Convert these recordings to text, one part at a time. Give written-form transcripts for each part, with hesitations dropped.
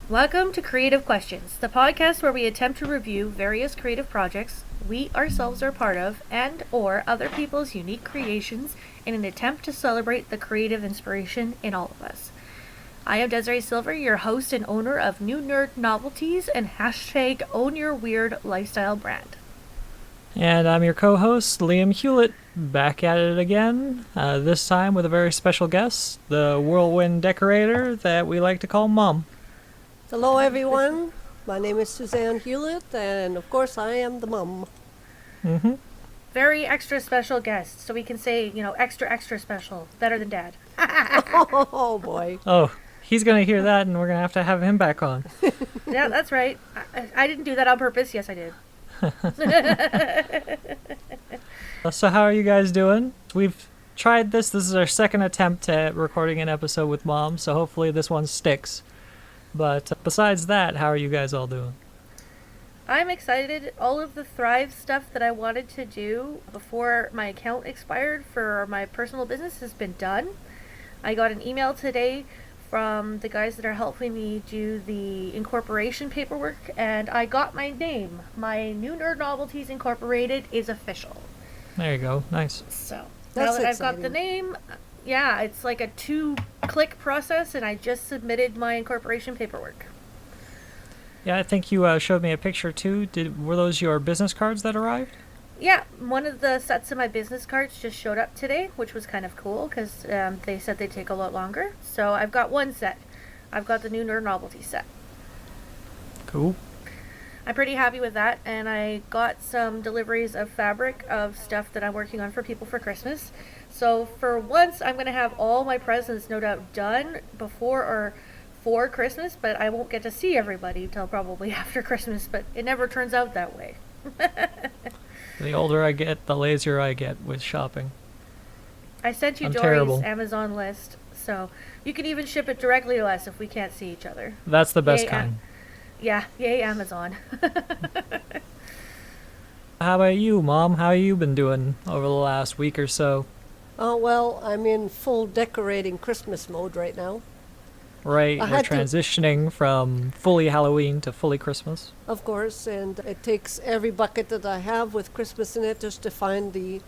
Welcome to Creative Questions, the podcast where we attempt to review various creative projects we ourselves are part of and or other people's unique creations in an attempt to celebrate the creative inspiration in all of us. I am Desiree Silver, your host and owner of New Nerd Novelties and hashtag Own Your Weird Lifestyle brand. And I'm your co-host, Liam Hewlett, back at it again, this time with a very special guest, the whirlwind decorator that we like to call Mom. Hello everyone, my name is Suzanne Hewlett, and of course I am the mom. Mm-hmm. Very extra special guest, so we can say, extra special, better than Dad. Oh boy. Oh, he's going to hear that and we're going to have him back on. Yeah, that's right. I didn't do that on purpose. Yes, I did. So how are you guys doing? We've tried this. This is our second attempt at recording an episode with Mom, so hopefully this one sticks. But besides that, how are you guys all doing? I'm excited. All of the Thrive stuff that I wanted to do before my account expired for my personal business has been done. I got an email today from the guys that are helping me do the incorporation paperwork, and I got my name. My New Nerd Novelties Incorporated is official. There you go. Nice. So That's now that I've got exciting. the name, yeah, it's like a 2-click process, and I just submitted my incorporation paperwork. Yeah, I think you showed me a picture too. Were those your business cards that arrived? Yeah, one of the sets of my business cards just showed up today, which was kind of cool because they said they'd take a lot longer. So I've got one set. I've got the New Nerd Novelty set. Cool. I'm pretty happy with that, and I got some deliveries of fabric of stuff that I'm working on for people for Christmas. So for once, I'm going to have all my presents no doubt done before or for Christmas, but I won't get to see everybody until probably after Christmas, but it never turns out that way. The older I get, the lazier I get with shopping. I sent you I'm Dory's terrible. Amazon list, so you can even ship it directly to us if we can't see each other. That's the best Yay, kind. Yeah, yay Amazon. How about you, Mom? How you been doing over the last week or so? Well, I'm in full decorating Christmas mode right now. Right, I we're had to- transitioning from fully Halloween to fully Christmas. Of course, and it takes every bucket that I have with Christmas in it just to find the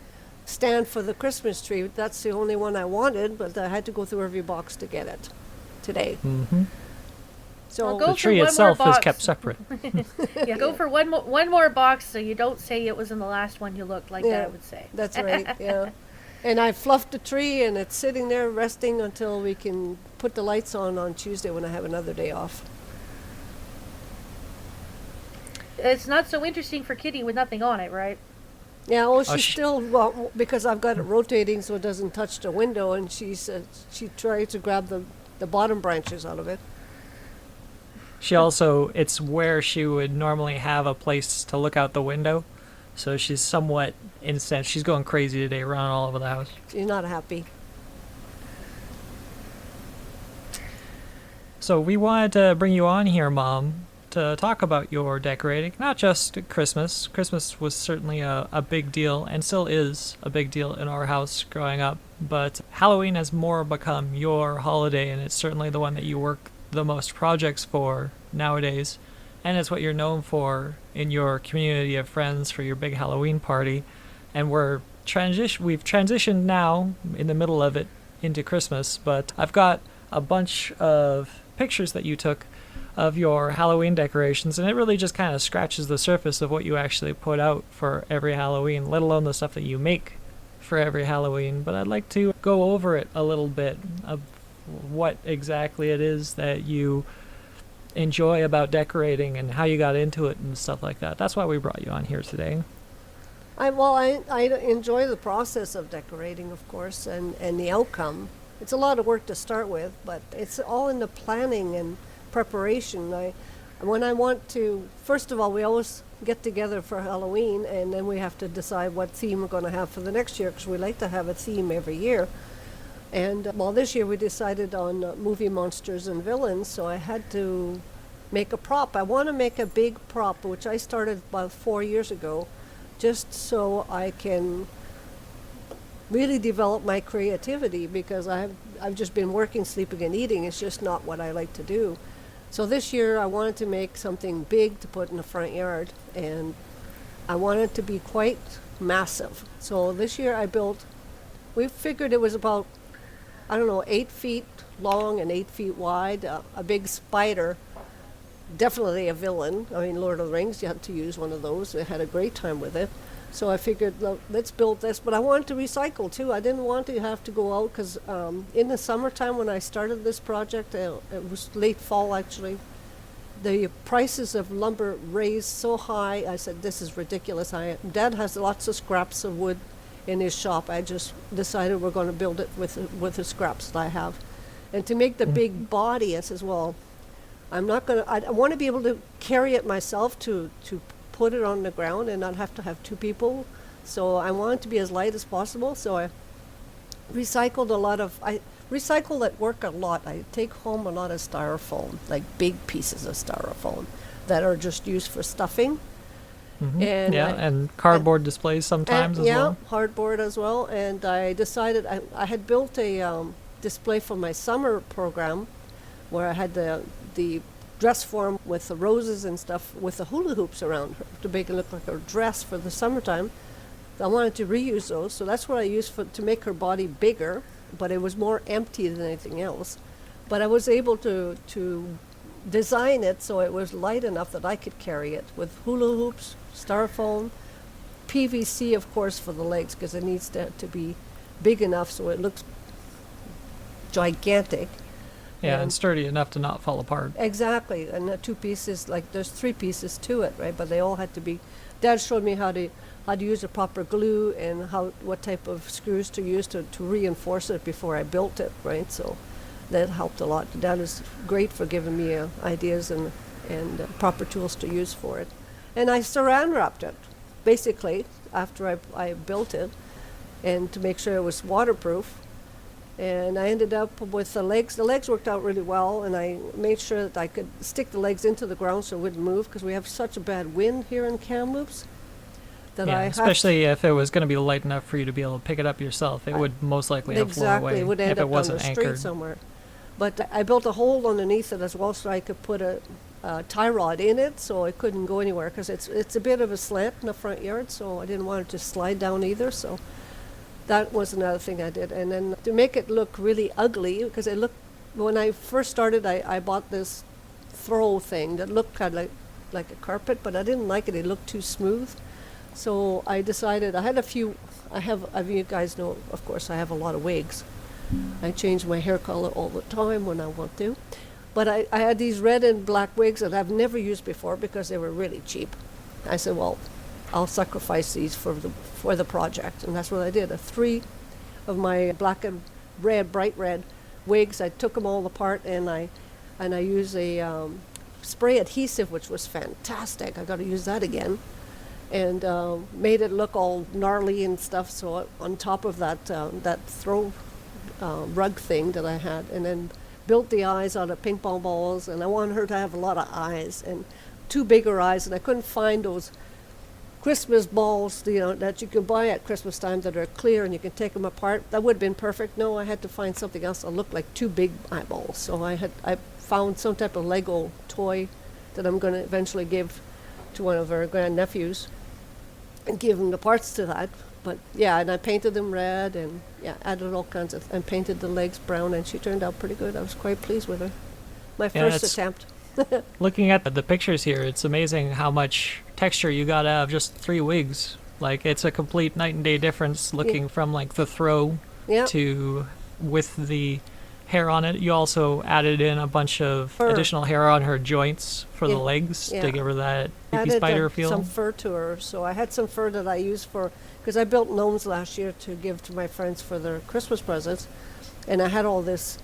stand for the Christmas tree. That's the only one I wanted, but I had to go through every box to get it today. Mm-hmm. So Well, go The for tree one more itself is box. kept separate. Yeah, go for one more box so you don't say it was in the last one you looked like Yeah. Dad would say. that's right, yeah. And I fluffed the tree, and it's sitting there resting until we can put the lights on Tuesday when I have another day off. It's not so interesting for Kitty with nothing on it, right? Yeah, well, she's sh- still, well, because I've got it rotating so it doesn't touch the window, and she tried to grab the bottom branches out of it. She also, it's where she would normally have a place to look out the window. So she's somewhat incensed. She's going crazy today, running all over the house. She's not happy. So we wanted to bring you on here, Mom, to talk about your decorating. Not just Christmas. Christmas was certainly a big deal, and still is a big deal in our house growing up. But Halloween has more become your holiday, and it's certainly the one that you work the most projects for nowadays. And it's what you're known for in your community of friends for your big Halloween party. And we've transitioned now, in the middle of it, into Christmas. But I've got a bunch of pictures that you took of your Halloween decorations, and it really just kind of scratches the surface of what you actually put out for every Halloween, let alone the stuff that you make for every Halloween. But I'd like to go over it a little bit of what exactly it is that you enjoy about decorating and how you got into it and stuff like that. That's why we brought you on here today. I enjoy the process of decorating, of course, and the outcome. It's a lot of work to start with, but it's all in the planning and preparation. When I want to, first of all, we always get together for Halloween, and then we have to decide what theme we're going to have for the next year, because we like to have a theme every year. And this year we decided on movie monsters and villains, so I had to make a prop. I want to make a big prop, which I started about 4 years ago, just so I can really develop my creativity, because I've just been working, sleeping, and eating. It's just not what I like to do. So this year I wanted to make something big to put in the front yard, and I wanted it to be quite massive. So this year we figured it was about, I don't know, 8 feet long and 8 feet wide, a big spider, definitely a villain. I mean, Lord of the Rings, you had to use one of those. I had a great time with it. So I figured, look, let's build this. But I wanted to recycle too. I didn't want to have to go out because in the summertime when I started this project, it was late fall actually, the prices of lumber raised so high. I said, this is ridiculous. Dad has lots of scraps of wood in his shop. I just decided we're going to build it with the scraps that I have. And to make the big body, I says, well, I'm not going to, I want to be able to carry it myself to put it on the ground and not have to have 2 people. So I want it to be as light as possible. So I recycled I recycle at work a lot. I take home a lot of styrofoam, like big pieces of styrofoam that are just used for stuffing. And and cardboard displays sometimes as well. Yeah, hardboard as well. And I decided I had built a display for my summer program where I had the dress form with the roses and stuff with the hula hoops around her to make it look like a dress for the summertime. I wanted to reuse those, so that's what I used to make her body bigger, but it was more empty than anything else. But I was able to design it so it was light enough that I could carry it with hula hoops, styrofoam, PVC, of course, for the legs because it needs to be big enough so it looks gigantic. Yeah, and sturdy enough to not fall apart. Exactly, and the 2 pieces, like there's 3 pieces to it, right? But they all had to be. Dad showed me how to use the proper glue and what type of screws to use to reinforce it before I built it, right? So that helped a lot. Dad is great for giving me ideas and proper tools to use for it. And I saran wrapped it, basically, after I built it, and to make sure it was waterproof. And I ended up with the legs. The legs worked out really well, and I made sure that I could stick the legs into the ground so it wouldn't move because we have such a bad wind here in Kamloops. Especially if it was going to be light enough for you to be able to pick it up yourself, it would most likely have flown away it would end if it up wasn't on the street anchored somewhere. But I built a hole underneath it as well so I could put a tie rod in it so it couldn't go anywhere because it's a bit of a slant in the front yard, so I didn't want it to slide down either. So that was another thing I did. And then to make it look really ugly, because when I first started, I bought this throw thing that looked kind of like a carpet, but I didn't like it. It looked too smooth. So I decided, you guys know, of course, I have a lot of wigs. I change my hair color all the time when I want to. But I had these red and black wigs that I've never used before because they were really cheap. I said, well, I'll sacrifice these for the project, and that's what I did. 3 of my black and red, bright red wigs. I took them all apart, and I used a spray adhesive, which was fantastic. I got to use that again, and made it look all gnarly and stuff. So on top of that throw rug thing that I had, and then built the eyes out of ping pong balls, and I wanted her to have a lot of eyes and 2 bigger eyes, and I couldn't find those Christmas balls, that you can buy at Christmas time that are clear and you can take them apart. That would have been perfect. No, I had to find something else that looked like 2 big eyeballs. So I found some type of Lego toy that I'm going to eventually give to one of our grandnephews and give them the parts to that. But yeah, and I painted them red and added all kinds of, and painted the legs brown, and she turned out pretty good. I was quite pleased with her. My first attempt. Looking at the pictures here, it's amazing how much texture you got out of just 3 wigs. Like, it's a complete night and day difference looking from like the throw to with the hair on it. You also added in a bunch of additional hair on her joints for the legs to give her that creepy spider feel. Some fur to her. So I had some fur that I used because I built gnomes last year to give to my friends for their Christmas presents, and I had all this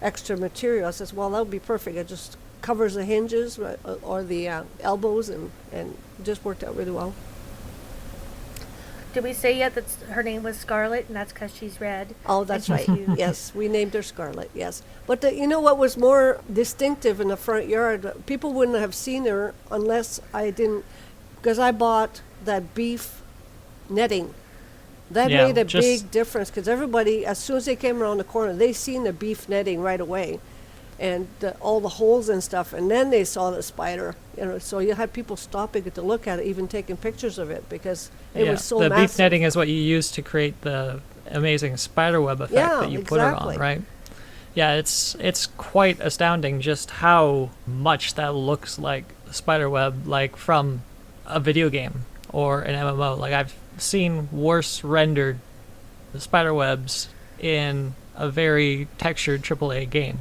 extra material. I says, well, that would be perfect. It just covers the hinges or the elbows, and it just worked out really well. Did we say yet that her name was Scarlet, and that's because she's red? Oh, that's right. Yes, we named her Scarlet, yes. But what was more distinctive in the front yard, people wouldn't have seen her unless I didn't, because I bought that beef netting. That made a big difference, because everybody, as soon as they came around the corner, they seen the beef netting right away. and all the holes and stuff, and then they saw the spider. So you had people stopping it to look at it, even taking pictures of it, because it was so the massive. beef netting is what you use to create the amazing spiderweb effect that you put her on, right? Yeah, it's quite astounding just how much that looks like spiderweb, like from a video game or an MMO. Like, I've seen worse rendered spiderwebs in a very textured AAA game.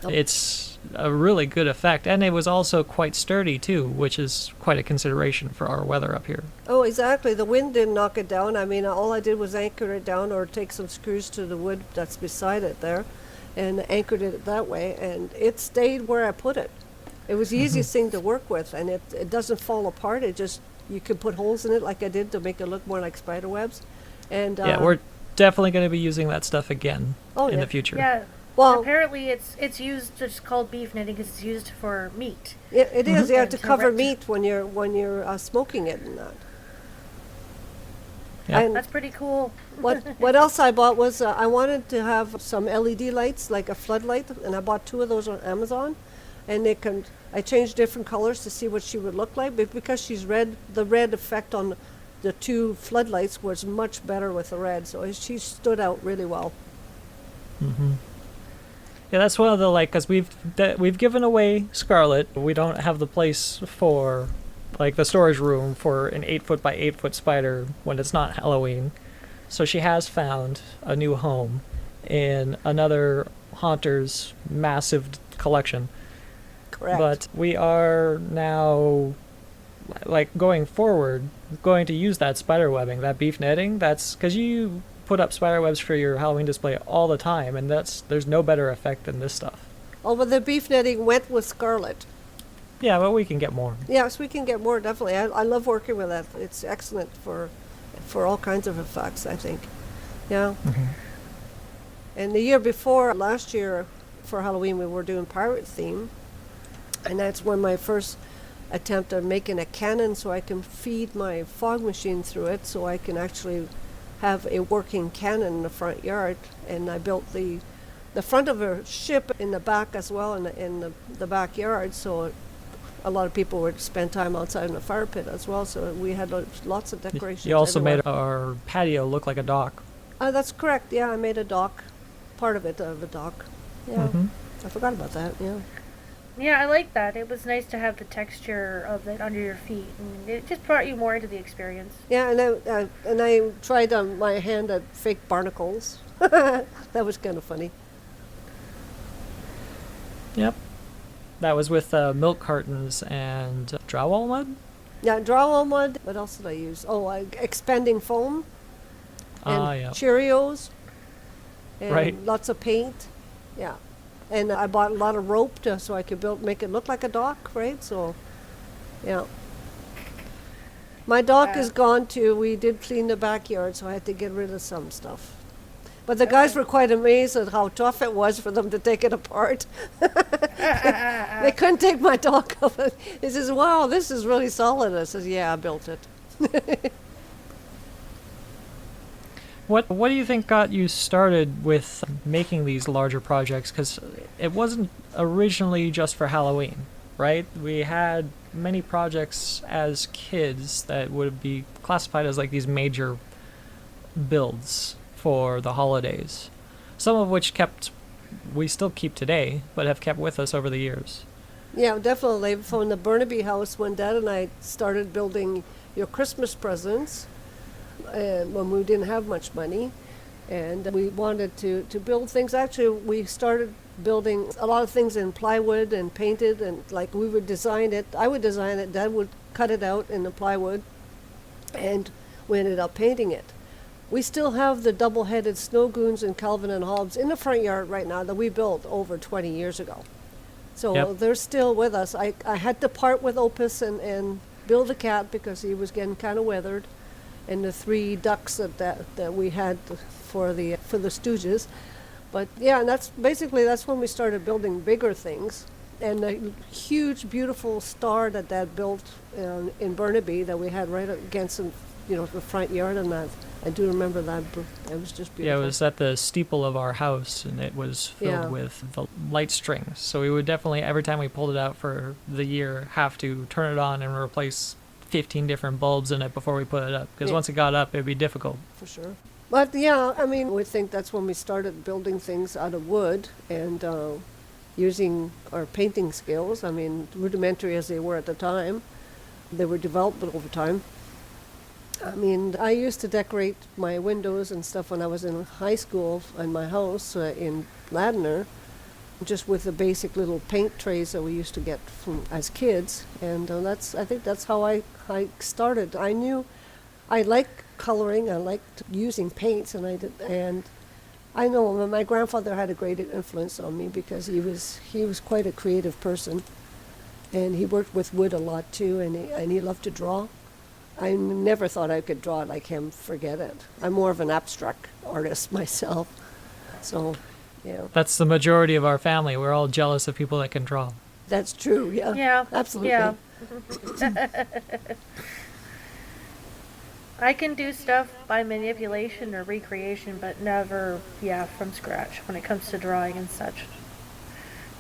It's a really good effect, and it was also quite sturdy too, which is quite a consideration for our weather up here. Oh, exactly. The wind didn't knock it down. I mean, all I did was anchor it down or take some screws to the wood that's beside it there and anchored it that way, and it stayed where I put it. It was the easiest thing to work with, and it doesn't fall apart. It just, you can put holes in it like I did to make it look more like spider webs. And yeah, we're definitely going to be using that stuff again in the future. Yeah. Well, apparently it's used, it's called beef netting because it's used for meat. It is. You have to And to cover rent. meat when you're smoking it and that. Yeah. And That's pretty cool. what else I bought was I wanted to have some LED lights, like a floodlight, and I bought 2 of those on Amazon. And I changed different colors to see what she would look like, but because she's red, the red effect on the 2 floodlights was much better with the red, so she stood out really well. Yeah, that's one of the, like, because we've given away Scarlet. We don't have the place for, like, the storage room for an 8-foot by 8-foot spider when it's not Halloween. So she has found a new home in another Haunter's massive collection. Correct. But we are now, like, going forward, going to use that spider webbing, that beef netting. That's because you put up spider webs for your Halloween display all the time, and there's no better effect than this stuff. Oh, but the beef netting went with Scarlet. Yeah, but we can get more. Yes, we can get more, definitely. I love working with that. It's excellent for all kinds of effects, I think. Yeah. And the year before, last year, for Halloween, we were doing pirate theme. And that's when my first attempt at making a cannon so I can feed my fog machine through it so I can actually have a working cannon in the front yard. And I built the front of a ship in the back as well, in the backyard, so a lot of people would spend time outside in the fire pit as well, so we had lots of decorations. You also everywhere. made our patio look like a dock. That's correct, yeah, I made a dock, part of it of a dock. Yeah, I forgot about that, yeah. Yeah, I like that. It was nice to have the texture of it under your feet, and it just brought you more into the experience. Yeah, and I tried my hand at fake barnacles. That was kind of funny. Yep. That was with milk cartons and drywall mud? Yeah, drywall mud. What else did I use? Oh, expanding foam. And Yeah. Cheerios. And Right. lots of paint. Yeah. And I bought a lot of rope so I could make it look like a dock, right? So, yeah. My dock is gone too. We did clean the backyard, so I had to get rid of some stuff. But the guys were quite amazed at how tough it was for them to take it apart. They couldn't take my dock off. He says, "Wow, this is really solid." I says, "Yeah, I built it." What do you think got you started with making these larger projects? Because it wasn't originally just for Halloween, right? We had many projects as kids that would be classified as like these major builds for the holidays, some of which we still keep today, but have kept with us over the years. Yeah, definitely. From the Burnaby house, when Dad and I started building your Christmas presents, when we didn't have much money, and we wanted to build things. Actually, we started building a lot of things in plywood and painted, and like we would design it. I would design it, Dad would cut it out in the plywood, and we ended up painting it. We still have the double-headed snow goons and Calvin and Hobbes in the front yard right now that we built over 20 years ago. So Yep. they're still with us. I had to part with Opus and build a cat because he was getting kind of weathered, and the 3 ducks that we had for the Stooges. But yeah, and that's when we started building bigger things. And the huge, beautiful star that Dad built in Burnaby that we had right against the front yard and that. I do remember that. It was just Yeah, beautiful. it was at the steeple of our house, and it was filled Yeah. with the light strings. So we would definitely, every time we pulled it out for the year, have to turn it on and replace 15 different bulbs in it before we put it up. Because Yeah. once it got up, it'd be difficult. For sure. But yeah, I mean, we think that's when we started building things out of wood and using our painting skills. I mean, rudimentary as they were at the time, they were developed over time. I mean, I used to decorate my windows and stuff when I was in high school in my house in Ladner, just with the basic little paint trays that we used to get from as kids. And I think that's how I started. I knew I liked coloring. I liked using paints, and I know my grandfather had a great influence on me because he was quite a creative person, and he worked with wood a lot too, and he loved to draw. I never thought I could draw like him. Forget it. I'm more of an abstract artist myself. So, yeah. That's the majority of our family. We're all jealous of people that can draw. That's true. Yeah. Yeah. Absolutely. Yeah. I can do stuff by manipulation or recreation, but never, from scratch when it comes to drawing and such.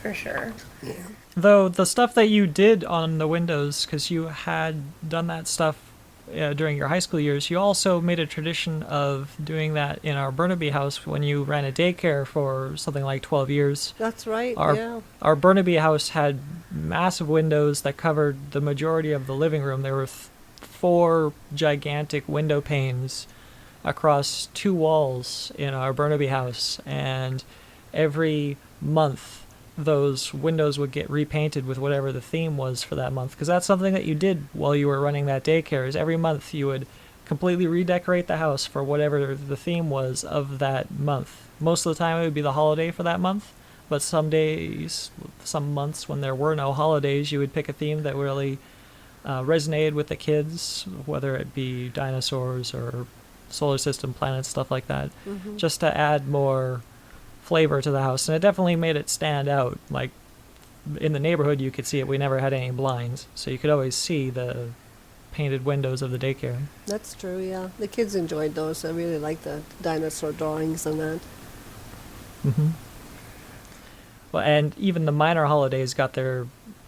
For sure. Yeah. Though the stuff that you did on the windows, because you had done that stuff during your high school years, you also made a tradition of doing that in our Burnaby house when you ran a daycare for something like 12 years. That's right. Our our Burnaby house had massive windows that covered the majority of the living room. There were 4 gigantic window panes across 2 walls in our Burnaby house, and every month those windows would get repainted with whatever the theme was for that month, because that's something that you did while you were running that daycare. Is every month you would completely redecorate the house for whatever the theme was of that month. Most of the time it would be the holiday for that month, but some days, some months when there were no holidays, you would pick a theme that really resonated with the kids, whether it be dinosaurs or solar system planets, stuff like that, just to add more flavor to the house. And it definitely made it stand out. Like in the neighborhood you could see it. We never had any blinds, so you could always see the painted windows of the daycare. That's true, yeah. The kids enjoyed those. I really liked the dinosaur drawings and that. Well, and even the minor holidays got their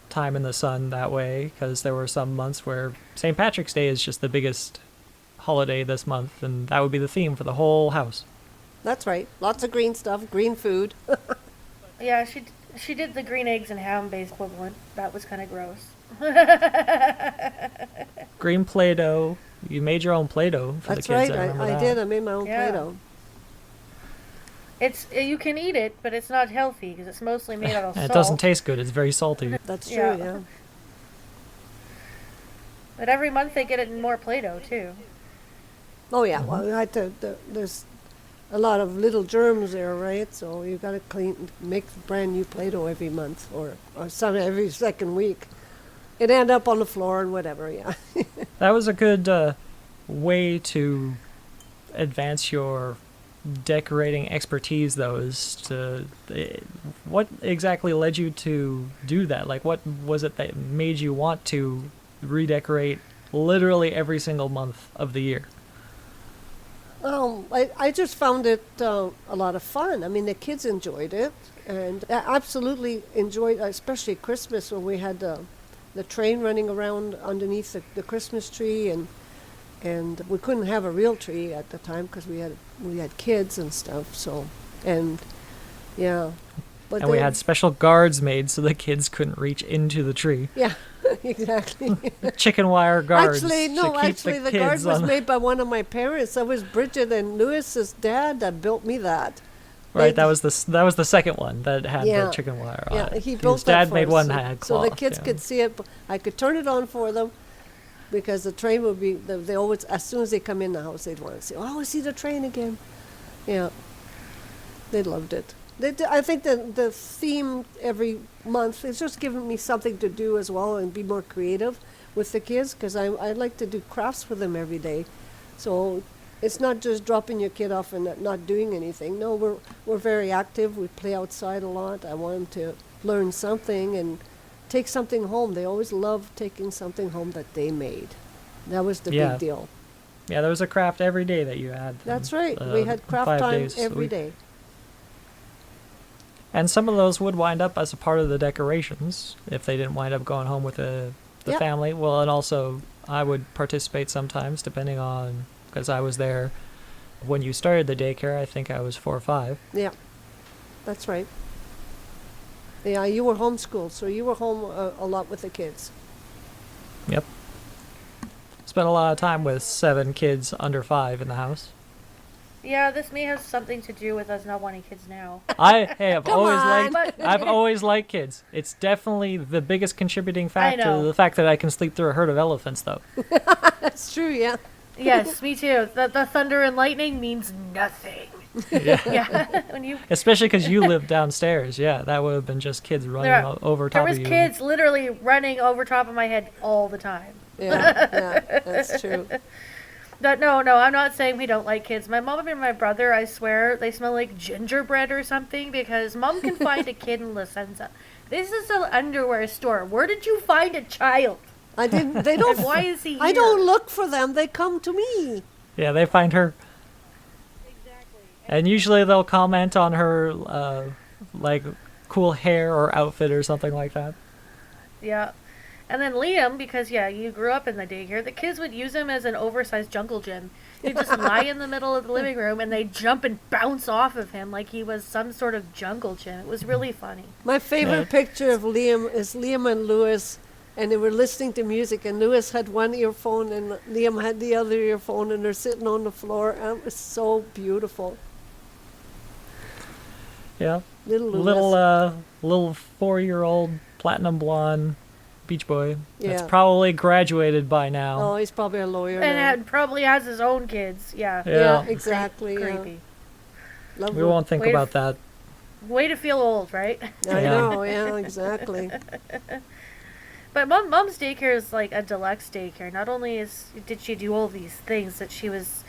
time in the sun that way, because there were some months where St. Patrick's Day is just the biggest holiday this month, and that would be the theme for the whole house. That's right. Lots of green stuff, green food. Yeah, she did the green eggs and ham based equivalent. That was kind of gross. Green Play-Doh. You made your own Play-Doh for That's the kids. right. I remember I that. did. I made my own Yeah. Play-Doh. You can eat it, but it's not healthy because it's mostly made out of And salt. it doesn't taste good. It's very salty. That's true, Yeah. yeah. But every month they get it in more Play-Doh too. Oh, yeah. Well, I had to, there's a lot of little germs there, right? So you got to make brand new Play-Doh every month or some every second week. It end up on the floor and whatever, yeah. That was a good way to advance your decorating expertise, though, what exactly led you to do that? Like, what was it that made you want to redecorate literally every single month of the year? I just found it a lot of fun. I mean, the kids enjoyed it, and I absolutely enjoyed, especially Christmas when we had the train running around underneath the Christmas tree, and we couldn't have a real tree at the time because we had kids and stuff. So, and yeah, but And we had special guards made so the kids couldn't reach into the tree. yeah, exactly. Chicken wire guards. Actually, no. to keep Actually, the kids guard was on- made by one of my parents. That was Bridget and Lewis's dad that built me that. Right, They- that was the second one that had Yeah. the chicken wire on Yeah, it. he His built that dad for made us, one so- that had so cloth. the kids yeah. could see it. I could turn it on for them because the train would be. They always, as soon as they come in the house, they'd want to say, "Oh, I see the train again." Yeah, they loved it. I think the theme every month is just giving me something to do as well and be more creative with the kids because I like to do crafts with them every day. So it's not just dropping your kid off and not doing anything. No, we're very active. We play outside a lot. I want them to learn something and take something home. They always love taking something home that they made. That was the Yeah. big deal. Yeah, there was a craft every day that you had. That's right. We had craft 5 time days a every week. day. And some of those would wind up as a part of the decorations if they didn't wind up going home with the Yep. family. Well, and also I would participate sometimes depending on, because I was there when you started the daycare. I think I was 4 or 5. Yeah, that's right. Yeah, you were homeschooled, so you were home a lot with the kids. Yep. Spent a lot of time with 7 kids under 5 in the house. Yeah, this may have something to do with us not wanting kids now. I've Come always on. liked I've always liked kids. It's definitely the biggest contributing factor know. to the fact that I can sleep through a herd of elephants, though. That's true, yeah. Yes, me too. The thunder and lightning means nothing. Yeah. Yeah, when you Especially because you live downstairs. Yeah, that would have been just kids running over there top was of you. kids literally running over top of my head all the time. Yeah, that's true. No, I'm not saying we don't like kids. My mom and my brother, I swear, they smell like gingerbread or something because mom can find a kid in La Senza. This is an underwear store. Where did you find a child? I didn't. They don't. And why is he here? I don't look for them. They come to me. Yeah, they find her. Exactly. And usually they'll comment on her, like, cool hair or outfit or something like that. Yeah. And then Liam, because, yeah, you grew up in the daycare, the kids would use him as an oversized jungle gym. He'd just lie in the middle of the living room and they'd jump and bounce off of him like he was some sort of jungle gym. It was really funny. My favorite picture of Liam is Liam and Lewis, and they were listening to music, and Lewis had one earphone and Liam had the other earphone, and they're sitting on the floor, and it was so beautiful. Yeah. Little Lewis. Little 4-year-old platinum blonde beach boy. That's Yeah. probably graduated by now. Oh, he's probably a lawyer now. And probably has his own kids. Yeah. Yeah, Yeah. exactly. Yeah. Creepy. Lovely. We won't think Way to about that. Way to feel old, right? I Yeah. know, yeah, exactly. But mom's daycare is like a deluxe daycare. Not only did she do all these things, that she was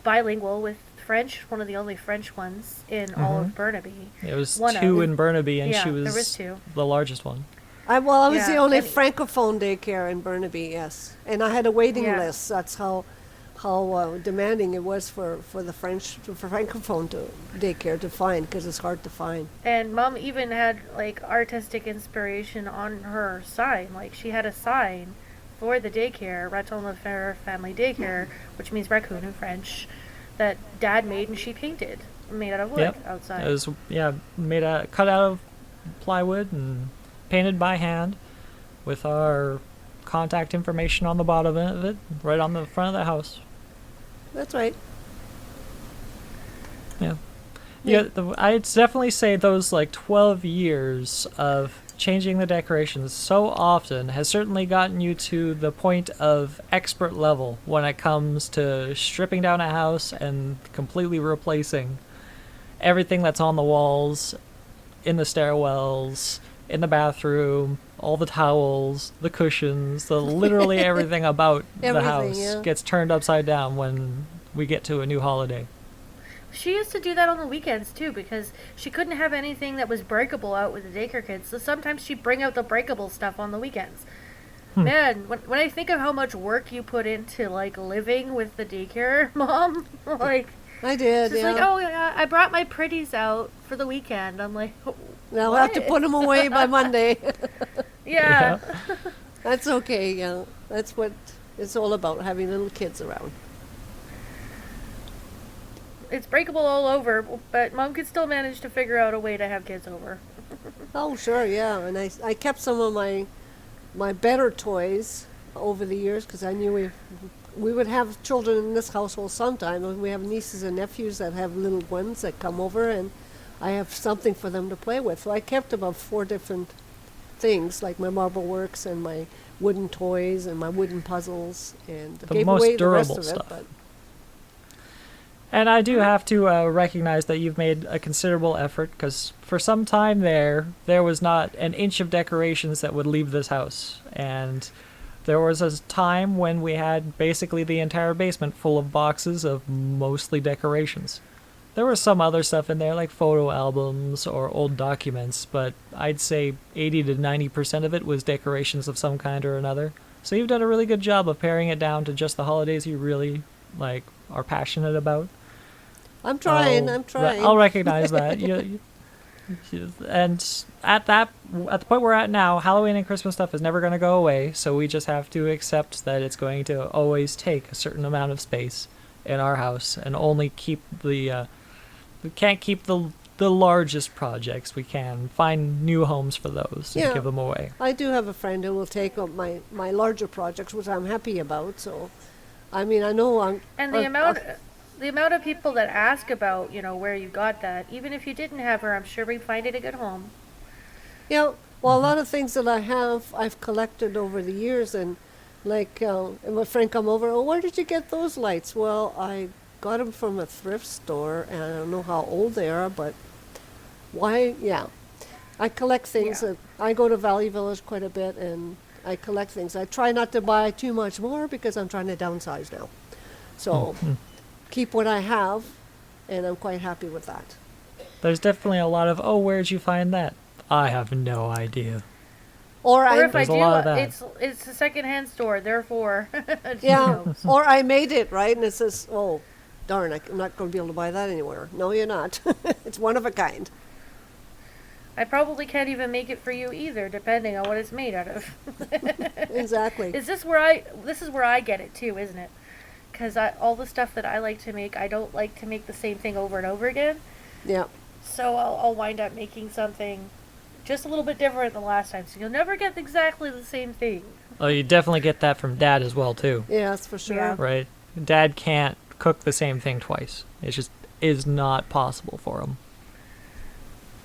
bilingual with French, one of the only French ones in all of Burnaby. It was One 2 of- in Burnaby, and yeah, she there was was 2. the largest one. I was Yeah, the only and- francophone daycare in Burnaby, yes. And I had a waiting Yeah. list. That's how demanding it was for the for francophone daycare to find, because it's hard to find. And mom even had like artistic inspiration on her sign. Like she had a sign for the daycare, Raton Le Fer Family Daycare, which means raccoon in French, that dad made and she painted, made out of wood outside. It was cut out of plywood and painted by hand with our contact information on the bottom of it, right on the front of the house. That's right. Yeah. I'd definitely say those like 12 years of changing the decorations so often has certainly gotten you to the point of expert level when it comes to stripping down a house and completely replacing everything that's on the walls, in the stairwells, in the bathroom, all the towels, the cushions, literally everything about the Everything, house yeah. gets turned upside down when we get to a new holiday. She used to do that on the weekends too, because she couldn't have anything that was breakable out with the daycare kids. So sometimes she'd bring out the breakable stuff on the weekends. Man, when I think of how much work you put into like living with the daycare mom, like I did, she's yeah. like, oh yeah, I brought my pretties out for the weekend. I'm like, Now I'll have to what? put them away by Monday. Yeah. That's okay, yeah. That's what it's all about, having little kids around. It's breakable all over, but mom could still manage to figure out a way to have kids over. Oh, sure, yeah. And I kept some of my better toys over the years, because I knew we would have children in this household sometime. And we have nieces and nephews that have little ones that come over, and I have something for them to play with. So I kept about 4 different things, like my marble works and my wooden toys and my wooden puzzles, and The gave most away the rest durable of stuff. it. But And I do have to recognize that you've made a considerable effort, because for some time there was not an inch of decorations that would leave this house. And there was a time when we had basically the entire basement full of boxes of mostly decorations. There was some other stuff in there, like photo albums or old documents, but I'd say 80 to 90% of it was decorations of some kind or another. So you've done a really good job of paring it down to just the holidays you really like are passionate about. I'm trying. I'll recognize that. And at the point we're at now, Halloween and Christmas stuff is never going to go away. So we just have to accept that it's going to always take a certain amount of space in our house, and only keep we can't keep the largest projects. We can find new homes for those and give them away. I do have a friend who will take up my larger projects, which I'm happy about. So, I mean, I know I'm. And the amount of people that ask about, where you got that, even if you didn't have her, I'm sure we'd find it a good home. Yeah, well, a lot of things that I've collected over the years, and like, and my friend come over, oh, where did you get those lights? Well, I got them from a thrift store, and I don't know how old they are, but why? Yeah, I collect things. Yeah. I go to Valley Village quite a bit, and I collect things. I try not to buy too much more because I'm trying to downsize now. So keep what I have, and I'm quite happy with that. There's definitely a lot of, oh, where'd you find that? I have no idea. Or if I There's a lot of do, that. it's a secondhand store, therefore. yeah, or I made it, right? And it says, oh, darn, I'm not going to be able to buy that anywhere. No, you're not. It's one of a kind. I probably can't even make it for you either, depending on what it's made out of. Exactly. This is where I get it too, isn't it? Because all the stuff that I like to make, I don't like to make the same thing over and over again. Yeah. So I'll wind up making something just a little bit different than last time. So you'll never get exactly the same thing. Oh, you definitely get that from Dad as well, too. Yeah, that's for sure. Yeah. Right? Dad can't cook the same thing twice. It just is not possible for him.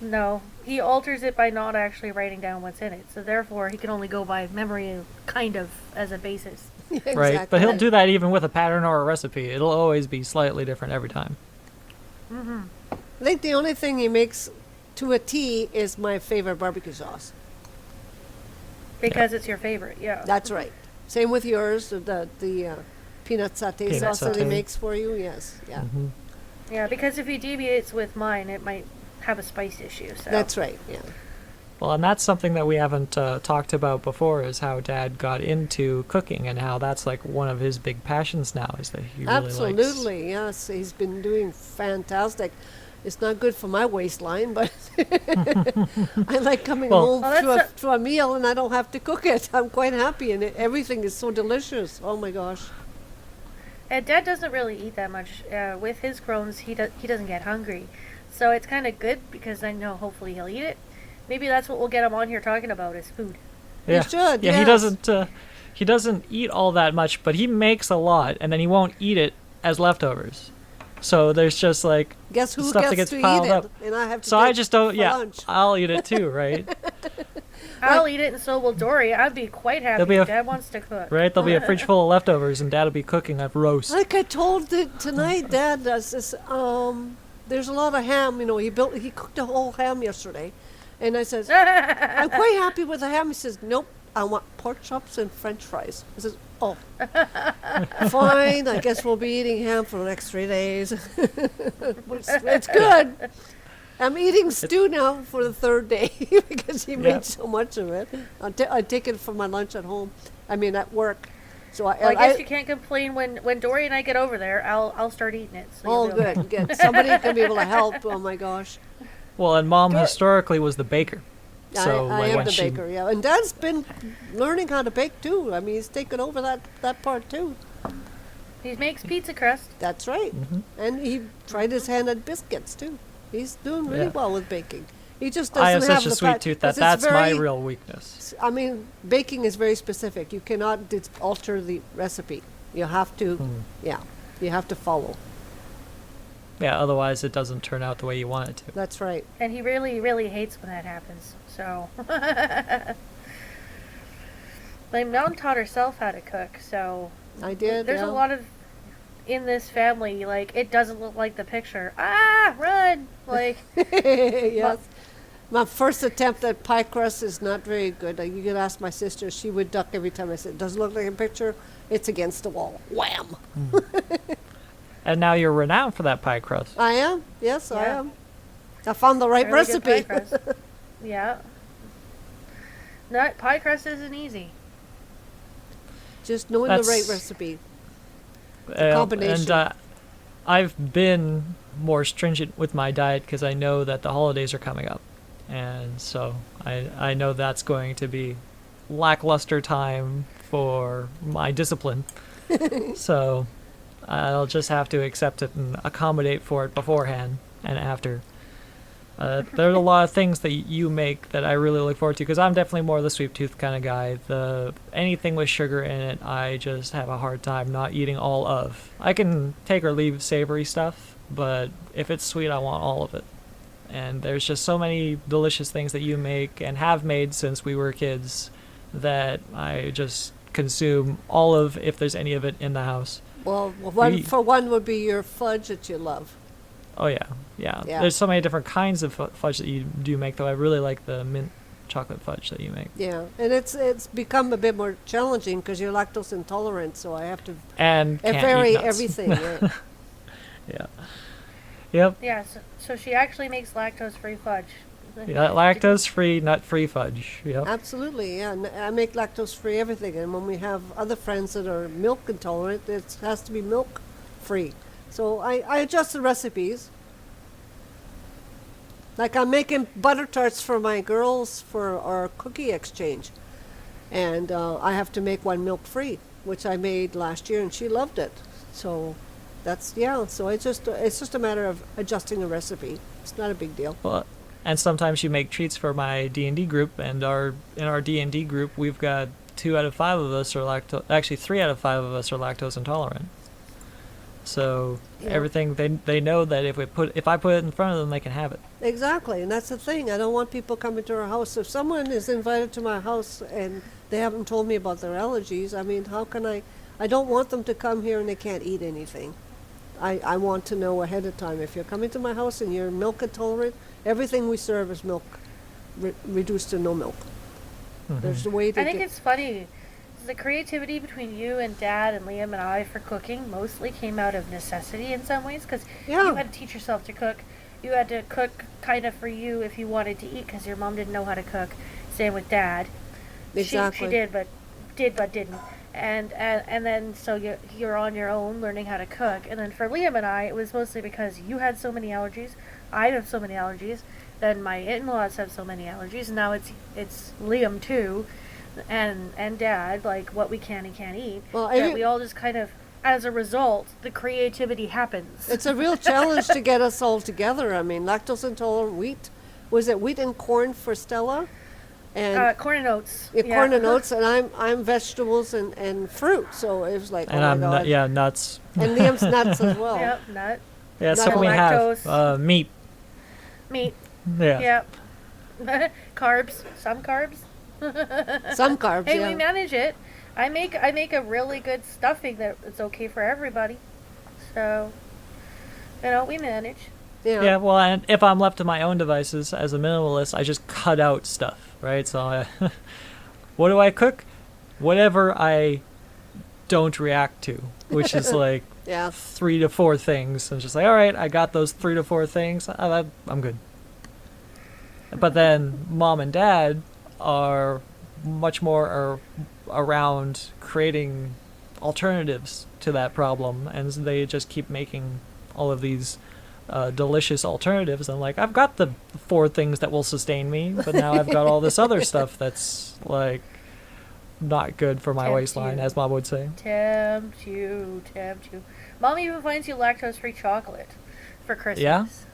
No, he alters it by not actually writing down what's in it. So therefore, he can only go by memory, kind of, as a basis. Exactly. Right? But he'll do that even with a pattern or a recipe. It'll always be slightly different every time. Mm-hmm. I think the only thing he makes to a T is my favorite barbecue sauce. Because it's your favorite, yeah. That's right. Same with yours, the peanut satay Peanut sauce that he satay. makes for you. Yes, yeah. Mm-hmm. Yeah, because if he deviates with mine, it might have a spice issue. So That's right. Yeah. Well, and that's something that we haven't talked about before, is how Dad got into cooking and how that's like one of his big passions now, is that he really Absolutely, yes. He's been doing fantastic. It's not good for my waistline, but I like coming home to a meal and I don't have to cook it. I'm quite happy, and everything is so delicious. Oh my gosh. And Dad doesn't really eat that much. With his Crohn's, he doesn't get hungry. So it's kind of good because I know hopefully he'll eat it. Maybe that's what we'll get him on here talking about is food. Yeah. You should, Yeah, yes. he doesn't eat all that much, but he makes a lot, and then he won't eat it as leftovers. So there's just like Guess who stuff that gets gets to piled eat up. it? And I have to So take I just don't. for Yeah, lunch. I'll eat it too, right? I'll eat it, and so will Dory. I'd be quite happy if Dad wants to cook. Right? There'll be a fridge full of leftovers, and Dad'll be cooking a roast. Like I told tonight, Dad does this. There's a lot of ham. He cooked a whole ham yesterday, and I says, I'm quite happy with the ham. He says, nope, I want pork chops and French fries. I says, oh, fine. I guess we'll be eating ham for the next 3 days. It's good. I'm eating stew now for the third day because he made so much of it. I take it for my lunch at home. I mean, at work. So I guess you can't complain when Dory and I get over there. I'll start eating it. So oh, you'll know. good. Somebody can be able to help. Oh my gosh. Well, and Mom historically was the baker. So I like, am when the baker, yeah. And Dad's been learning how to bake too. I mean, he's taken over that part too. He makes pizza crust. That's right. Mm-hmm. And he tried his hand at biscuits too. He's doing really well with baking. He just I doesn't have such a sweet tooth that that's my real weakness. I mean, baking is very specific. You cannot alter the recipe. You have to, you have to follow. Yeah, otherwise it doesn't turn out the way you want it to. That's right. And he really, really hates when that happens. So, my mom taught herself how to cook. So I did. There's a lot of in this family, like, it doesn't look like the picture. Ah, run! Like, yes. My first attempt at pie crust is not very good. You could ask my sister; she would duck every time I said, "Doesn't look like a picture." It's against the wall. Wham! And now you're renowned for that pie crust. I am. Yes, I Yeah. am. I found the right really good recipe. pie crust. Yeah. Pie crust isn't easy. Just knowing the right recipe. Combination. And I've been more stringent with my diet because I know that the holidays are coming up. And so I know that's going to be lackluster time for my discipline. So I'll just have to accept it and accommodate for it beforehand and after. There's a lot of things that you make that I really look forward to because I'm definitely more the sweet tooth kind of guy. Anything with sugar in it, I just have a hard time not eating all of. I can take or leave savory stuff, but if it's sweet, I want all of it. And there's just so many delicious things that you make and have made since we were kids that I just consume all of if there's any of it in the house. Well, one would be your fudge that you love. Oh yeah. There's so many different kinds of fudge that you do make, though. I really like the mint chocolate fudge that you make. Yeah, and it's become a bit more challenging because you're lactose intolerant, so I have to and vary eat nuts. everything. Yeah. Yeah. Yep. Yeah, so she actually makes lactose-free fudge. Yeah, lactose-free, nut-free fudge. Yep. Absolutely, yeah. And I make lactose-free everything, and when we have other friends that are milk intolerant, it has to be milk-free. So I adjust the recipes. Like I'm making butter tarts for my girls for our cookie exchange. And I have to make one milk-free, which I made last year, and she loved it. So so it's just a matter of adjusting the recipe. It's not a big deal. Well, and sometimes you make treats for my D&D group, and in our D&D group, we've got 2 out of 5 of us are actually 3 out of 5 of us are lactose intolerant. So everything they know that if I put it in front of them, they can have it. Exactly, and that's the thing. I don't want people coming to our house. If someone is invited to my house and they haven't told me about their allergies, I mean, how can I don't want them to come here and they can't eat anything. I want to know ahead of time. If you're coming to my house and you're milk intolerant, everything we serve is milk, reduced to no milk. Mm-hmm. There's a way to I think it's funny. The creativity between you and Dad and Liam and I for cooking mostly came out of necessity in some ways because you had to teach yourself to cook. You had to cook kind of for you if you wanted to eat because your mom didn't know how to cook. Same with Dad. Exactly. She did but didn't. And then so you're on your own learning how to cook. And then for Liam and I, it was mostly because you had so many allergies. I have so many allergies. Then my in-laws have so many allergies. And now it's Liam too. And Dad, like what we can and can't eat. Well, we all just kind of, as a result, the creativity happens. It's a real challenge to get us all together. I mean, lactose intolerant wheat. Was it wheat and corn for Stella? And corn and oats. Yeah, corn and oats, and I'm vegetables and fruit. So it was like, and oh my God. Nuts. And Liam's nuts as well. Yep, nut. Yeah, so we have meat. Meat. Yeah. Yep. Carbs. Some carbs. Some carbs. Hey, we manage it. I make a really good stuffing that it's okay for everybody. So, we manage. Yeah. Well, and if I'm left to my own devices as a minimalist, I just cut out stuff, right? So, what do I cook? Whatever I don't react to, which is like 3 to 4 things. I'm just like, all right, I got those 3 to 4 things. I'm good. But then Mom and Dad are much more around creating alternatives to that problem, and they just keep making all of these delicious alternatives. I'm like, I've got the 4 things that will sustain me, but now I've got all this other stuff that's like not good for my waistline, as Mom would say. Tempt you. Mom even finds you lactose-free chocolate for Christmas.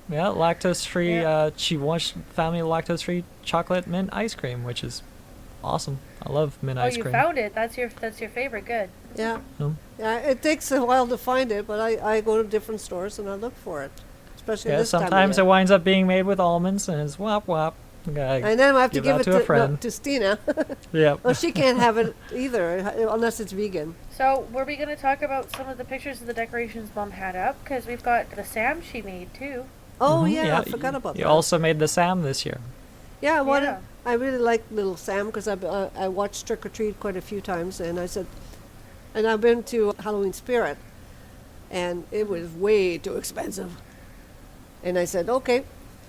Yeah, lactose-free. Yeah. She once found me lactose-free chocolate mint ice cream, which is awesome. I love mint ice cream. Oh, you found it. That's your favorite. Good. Yeah. Yeah, it takes a while to find it, but I go to different stores and I look for it, especially this time of year. Sometimes it winds up being made with almonds and it's wop wop. And then I have to give it to Stina. Yeah. Well, she can't have it either unless it's vegan. So, were we going to talk about some of the pictures of the decorations Mom had up? Because we've got the Sam she made too. Oh I forgot about that. You also made the Sam this year. Yeah, I really like little Sam because I watched Trick or Treat quite a few times, and I said, and I've been to Halloween Spirit, and it was way too expensive. And I said, okay,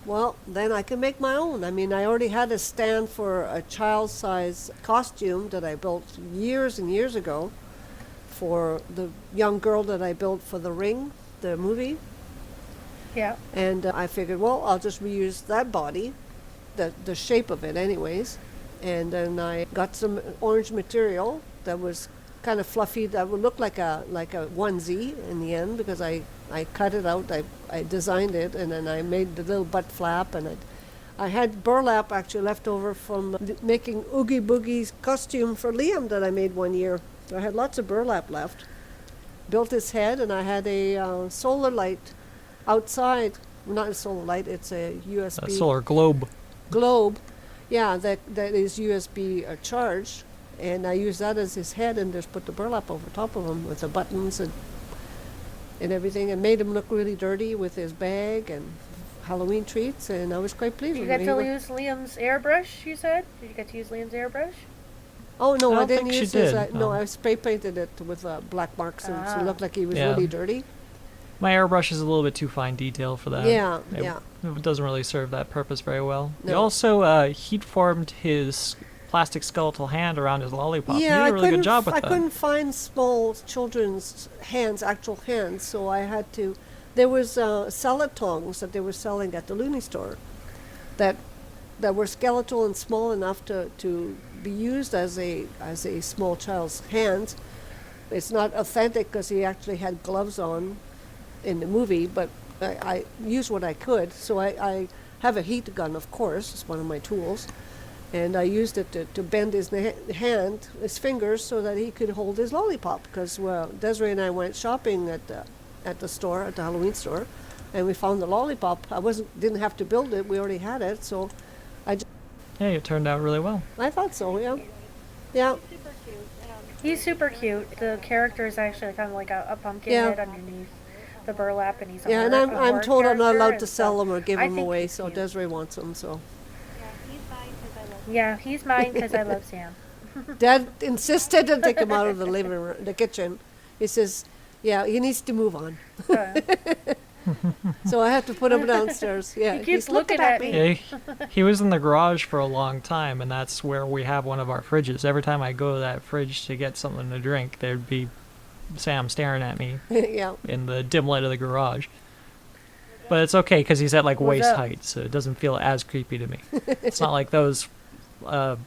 well, then I can make my own. I mean, I already had a stand for a child-size costume that I built years and years ago for the young girl that I built for The Ring, the movie. Yeah. And I figured, well, I'll just reuse that body, the shape of it anyways. And then I got some orange material that was kind of fluffy, that would look like a onesie in the end, because I cut it out, I designed it, and then I made the little butt flap, and I had burlap actually left over from making Oogie Boogie's costume for Liam that I made one year. I had lots of burlap left. Built his head, and I had a solar light outside. Not a solar light, it's a USB. A solar globe. Globe, yeah, that is USB charged. And I used that as his head and just put the burlap over top of him with the buttons and everything, and made him look really dirty with his bag and Halloween treats, and I was quite pleased You with got him. to use Liam's airbrush, you said? Did you get to use Liam's airbrush? Oh, no, I I don't didn't think she use his. did, No, no. I spray painted it with black marks, so it looked like he was Yeah. really dirty. My airbrush is a little bit too fine detail for that. Yeah, It, yeah. It doesn't really serve that purpose very well. You No. also heat formed his plastic skeletal hand around his lollipop. Yeah, you did a really good job with I that. couldn't find small children's hands, actual hands, so I had to. There was salad tongs that they were selling at the Looney store, that were skeletal and small enough to be used as a small child's hands. It's not authentic because he actually had gloves on in the movie, but I used what I could. So I have a heat gun, of course. It's one of my tools. And I used it to bend his his fingers, so that he could hold his lollipop. Because Desiree and I went shopping at the store, at the Halloween store, and we found the lollipop. Didn't have to build it. We already had it. So Yeah, it turned out really well. I thought so. Yeah, yeah. He's super cute. The character is actually kind of like a pumpkin Yeah. head underneath the burlap, and he's a Yeah, and horror- a I'm horror told I'm not character, allowed and to so sell them or give I them think away. he's So cute. Desiree wants them. So Yeah, he's mine because I love Sam. Dad insisted to take him out of the living room, the kitchen. He says, "Yeah, he needs to move on." Uh, So I have to put him downstairs. Yeah, He keeps he's looking at me. Yeah, he was in the garage for a long time, and that's where we have one of our fridges. Every time I go to that fridge to get something to drink, there'd be Sam staring at me Yeah, in the dim light of the garage. But it's okay because he's at like What's waist up? height, so it doesn't feel as creepy to me. It's not like those 5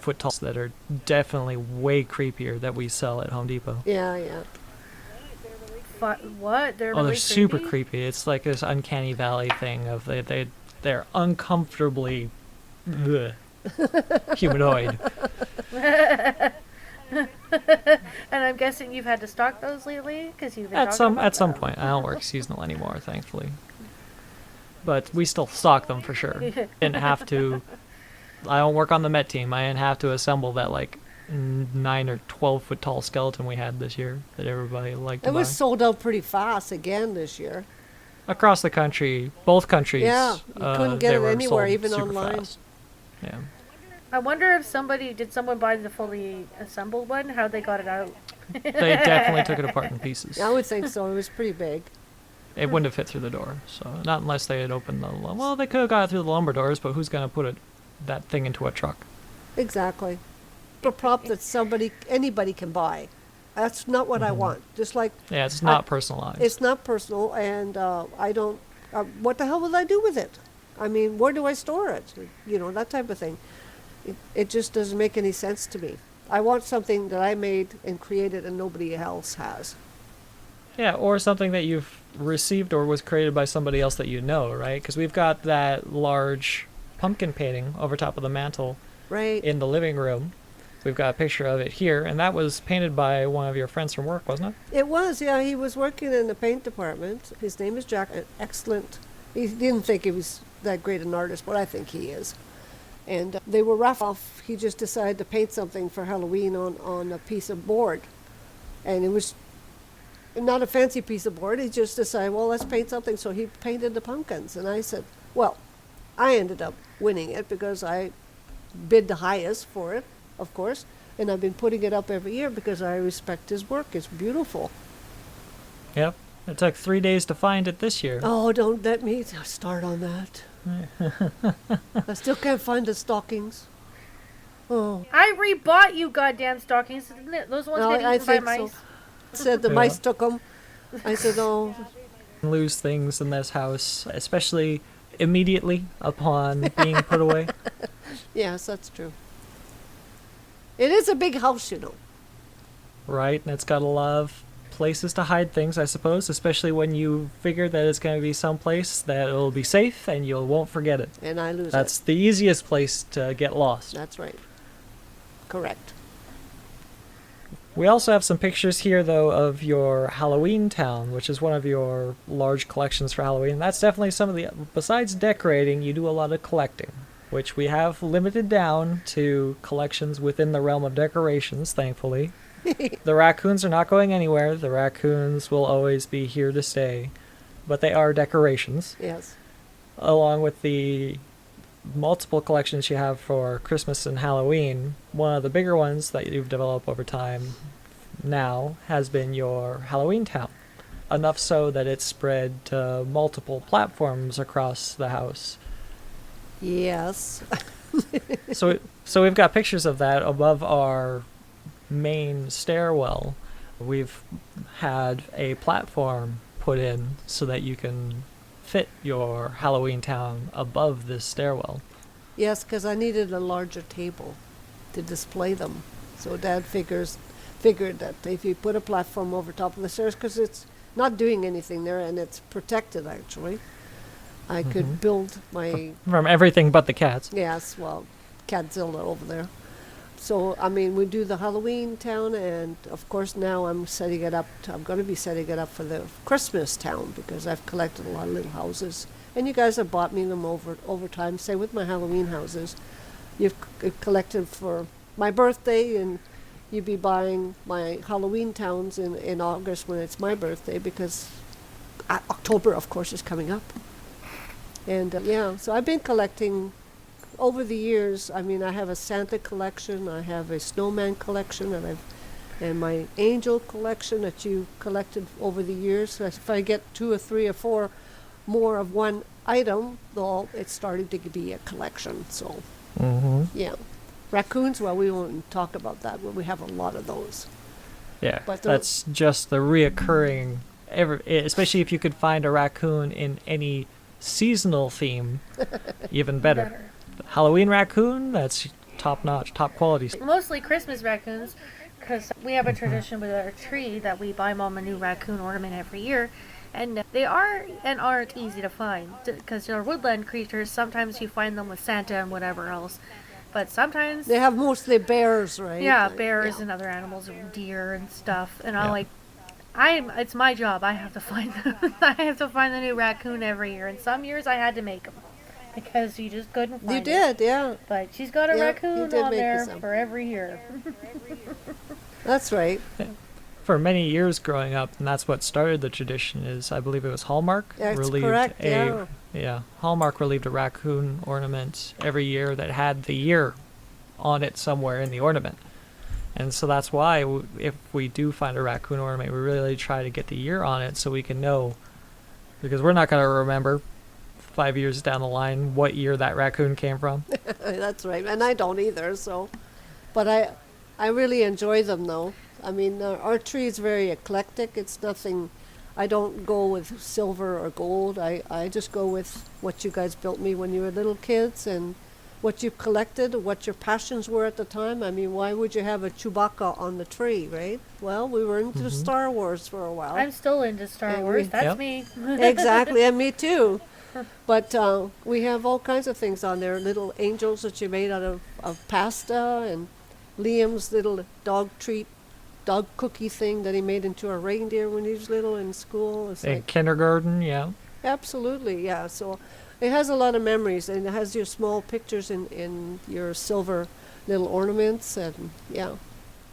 foot talls that are definitely way creepier that we sell at Home Depot. yeah, yeah. What? They're Oh, really they're super creepy? creepy. It's like this uncanny valley thing of they're uncomfortably bleh, humanoid. And I'm guessing you've had to stock those lately because you've been At talking some about at some them. point, I don't work seasonal anymore, thankfully. But we still stock them for sure. Didn't have to. I don't work on the Met team. I didn't have to assemble that like 9 or 12 foot tall skeleton we had this year that everybody liked to It buy. was sold out pretty fast again this year. Across the country, both countries. Yeah, you couldn't get they it were anywhere, sold even super online. fast. Yeah. I wonder if did someone buy the fully assembled one? How they got it out? They definitely took it apart in pieces. I would think so. It was pretty big. It wouldn't have fit through the door, so not unless they had opened the. Well, they could have got it through the lumber doors, but who's gonna put that thing into a truck? Exactly. A prop that anybody can buy. That's not what I want. Just like Yeah, it's not personalized. it's not personal, and I don't. What the hell will I do with it? I mean, where do I store it? You know, that type of thing. It just doesn't make any sense to me. I want something that I made and created and nobody else has. Yeah, or something that you've received or was created by somebody else that you know, right? Because we've got that large pumpkin painting over top of the mantle Right? in the living room. We've got a picture of it here, and that was painted by one of your friends from work, wasn't it? It was, yeah. He was working in the paint department. His name is Jack. Excellent. He didn't think he was that great an artist, but I think he is. And they were rough off. He just decided to paint something for Halloween on a piece of board. And it was not a fancy piece of board. He just decided, well, let's paint something. So he painted the pumpkins. And I said, well, I ended up winning it because I bid the highest for it, of course. And I've been putting it up every year because I respect his work. It's beautiful. Yep. It took 3 days to find it this year. Oh, don't let me start on that. I still can't find the stockings. Oh, I rebought you goddamn stockings. Isn't it? Those ones No, get I eaten by think so. mice. said the Yeah. mice took them. I said, oh, Lose things in this house, especially immediately upon being put away. yes, that's true. It is a big house, you know. Right? And it's got a lot of places to hide things, I suppose, especially when you figure that it's going to be someplace that it'll be safe and you won't forget it. And I lose That's it. the easiest place to get lost. That's right. Correct. We also have some pictures here, though, of your Halloween town, which is one of your large collections for Halloween. That's definitely some of the... Besides decorating, you do a lot of collecting, which we have limited down to collections within the realm of decorations, thankfully. The raccoons are not going anywhere. The raccoons will always be here to stay. But they are decorations, Yes. along with the multiple collections you have for Christmas and Halloween. One of the bigger ones that you've developed over time now has been your Halloween town. Enough so that it's spread to multiple platforms across the house. Yes. So we've got pictures of that above our main stairwell. We've had a platform put in so that you can fit your Halloween town above this stairwell. Yes, because I needed a larger table to display them. So Dad figured that if you put a platform over top of the stairs, because it's not doing anything there and it's protected actually, I could build my From everything but the cats. yes, well, Catzilla over there. So I mean, we do the Halloween town, and of course now I'm setting it up. I'm going to be setting it up for the Christmas town because I've collected a lot of little houses, and you guys have bought me them over time. Say with my Halloween houses, you've collected for my birthday, and you'd be buying my Halloween towns in August when it's my birthday because October, of course, is coming up. And yeah, so I've been collecting. Over the years, I mean, I have a Santa collection, I have a snowman collection, and my angel collection that you collected over the years. So if I get 2 or 3 or 4 more of one item, well, it's starting to be a collection. So, yeah. Raccoons, well, we won't talk about that, but we have a lot of those. Yeah, But that's just the reoccurring, especially if you could find a raccoon in any seasonal theme, even better. Halloween raccoon, that's top notch, top quality. Mostly Christmas raccoons, because we have a tradition with our tree that we buy Mom a new raccoon ornament every year, and they are and aren't easy to find, because they're woodland creatures. Sometimes you find them with Santa and whatever else, but sometimes They have mostly bears, right? yeah, Like, bears yeah. and other animals, deer and stuff. And Yeah. it's my job. I have to find them. I have to find the new raccoon every year. And some years I had to make them because you just couldn't find You it. did, yeah. But she's got a Yeah, you raccoon did on make there us some. for every year. That's right. For many years growing up, and that's what started the tradition, is I believe it was Hallmark That's relieved correct, yeah. Hallmark relieved a raccoon ornament every year that had the year on it somewhere in the ornament. And so that's why if we do find a raccoon ornament, we really try to get the year on it so we can know, because we're not going to remember 5 years down the line what year that raccoon came from. That's right, and I don't either. So, but I really enjoy them though. I mean, our tree is very eclectic. It's nothing. I don't go with silver or gold. I just go with what you guys built me when you were little kids and what you collected, what your passions were at the time. I mean, why would you have a Chewbacca on the tree, right? Well, we were into Star Wars for a while. I'm still into Star And Wars. we- That's Yep. me. Exactly, and me too. But we have all kinds of things on there. Little angels that you made out of pasta, and Liam's little dog cookie thing that he made into a reindeer when he was little in school. It's In like, kindergarten, yeah. absolutely, yeah. So it has a lot of memories, and it has your small pictures in your silver little ornaments, and yeah,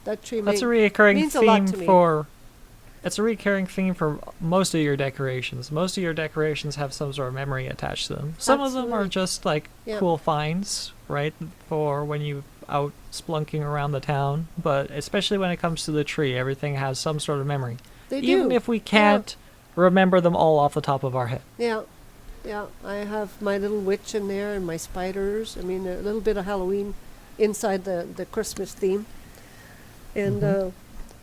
that tree That's a means recurring a lot theme to me. for. It's a recurring theme for most of your decorations. Most of your decorations have some sort of memory attached to them. Some of them are Absolutely. just like Yeah. cool finds, right, for when you out splunking around the town. But especially when it comes to the tree, everything has some sort of memory. They Even do. if we can't remember them all off the top of our head. Yeah, yeah. I have my little witch in there and my spiders. I mean, a little bit of Halloween inside the Christmas theme. And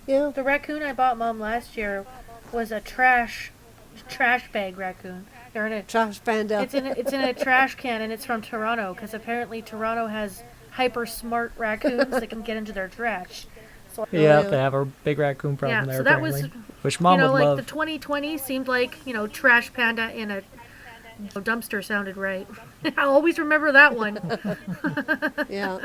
Yeah. The raccoon I bought Mom last year was a trash bag raccoon. They're in a Trash panda. it's in a trash can, and it's from Toronto because apparently Toronto has hyper smart raccoons that can get into their trash. So Yeah, yeah. they have a big raccoon problem yeah, there so that apparently, was which Mom would like love. the 2020 seemed like trash panda in a dumpster sounded right. I'll always remember that one. Yeah.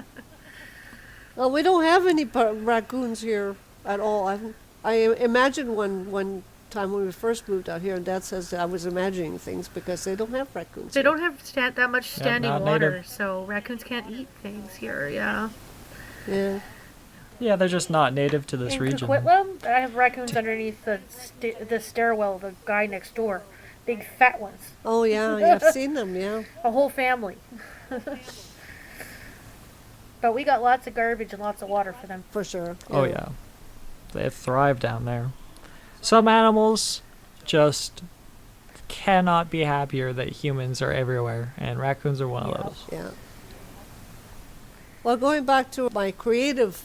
Well, we don't have any raccoons here at all. I imagined one time when we first moved out here, and Dad says that I was imagining things because they don't have raccoons. They here. don't have that much standing not water, native. so raccoons can't eat things here. Yeah. Yeah. Yeah, they're just not native to this In region. Coquitlam, I have raccoons underneath the stairwell of the guy next door. Big fat ones. Oh yeah, yeah, I've seen them. Yeah. A whole family. But we got lots of garbage and lots of water for them. For sure. Oh yeah, they thrive down there. Some animals just cannot be happier that humans are everywhere, and raccoons are one of those. Yeah. Well, going back to my creative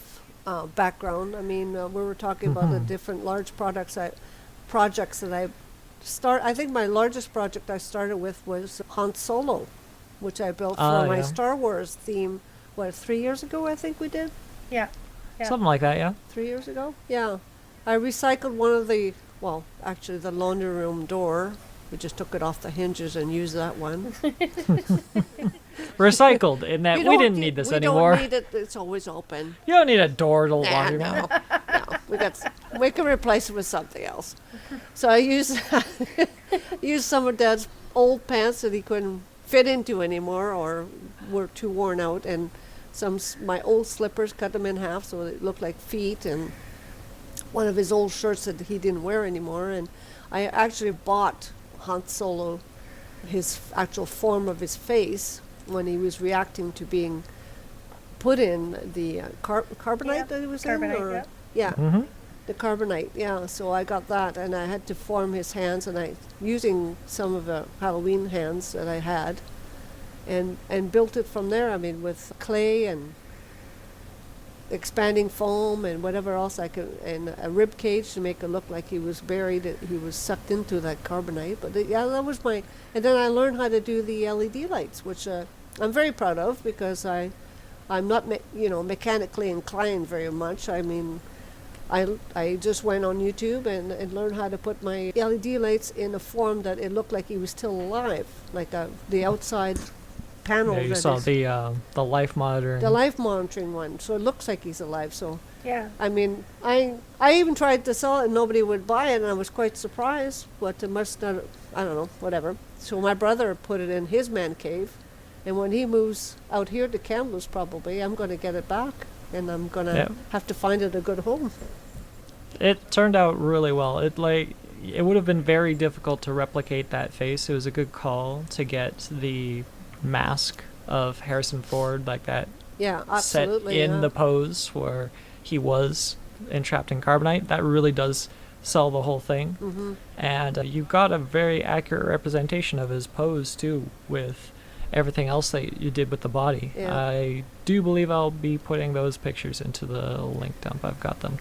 background, I mean, we were talking about the different large projects that I I think my largest project I started with was Han Solo, which I built for my yeah. Star Wars theme. What, 3 years ago? I think we did. Yeah. Yeah. Something like that, yeah. 3 years ago. Yeah, I recycled one of the actually the laundry room door. We just took it off the hinges and used that one. Recycled in that You we don't didn't need- need this we anymore. Don't need it. It's always open. You don't need a door to Nah, laundromat. no. We can replace it with something else. So I used some of Dad's old pants that he couldn't fit into anymore or were too worn out, and my old slippers, cut them in half so it looked like feet, and one of his old shirts that he didn't wear anymore. And I actually bought Han Solo, his actual form of his face, when he was reacting to being put in the carbonite Yeah, that he was carbonite, in, or yeah. yeah, Mm-hmm. the carbonite. Yeah, so I got that, and I had to form his hands, and using some of the Halloween hands that I had, and built it from there. I mean, with clay and expanding foam and whatever else I could, and a rib cage to make it look like he was buried. He was sucked into that carbonite. But yeah, that was my. And then I learned how to do the LED lights, which I'm very proud of because I'm not mechanically inclined very much. I mean, I just went on YouTube and learned how to put my LED lights in a form that it looked like he was still alive, like the outside panel. Yeah, you that saw is the life monitoring. the life monitoring one, so it looks like he's alive. So Yeah. I mean, I even tried to sell it and nobody would buy it, and I was quite surprised. But it must not, I don't know, whatever. So my brother put it in his man cave, and when he moves out here to Kamloops, probably I'm going to get it back, and I'm going to have to find it a good home. It turned out really well. It would have been very difficult to replicate that face. It was a good call to get the mask of Harrison Ford like that Yeah, set absolutely. in the pose where he was entrapped in carbonite. That really does sell the whole thing. Mm-hmm. And you got a very accurate representation of his pose too, with everything else that you did with the body. Yeah. I do believe I'll be putting those pictures into the link dump. I've got them.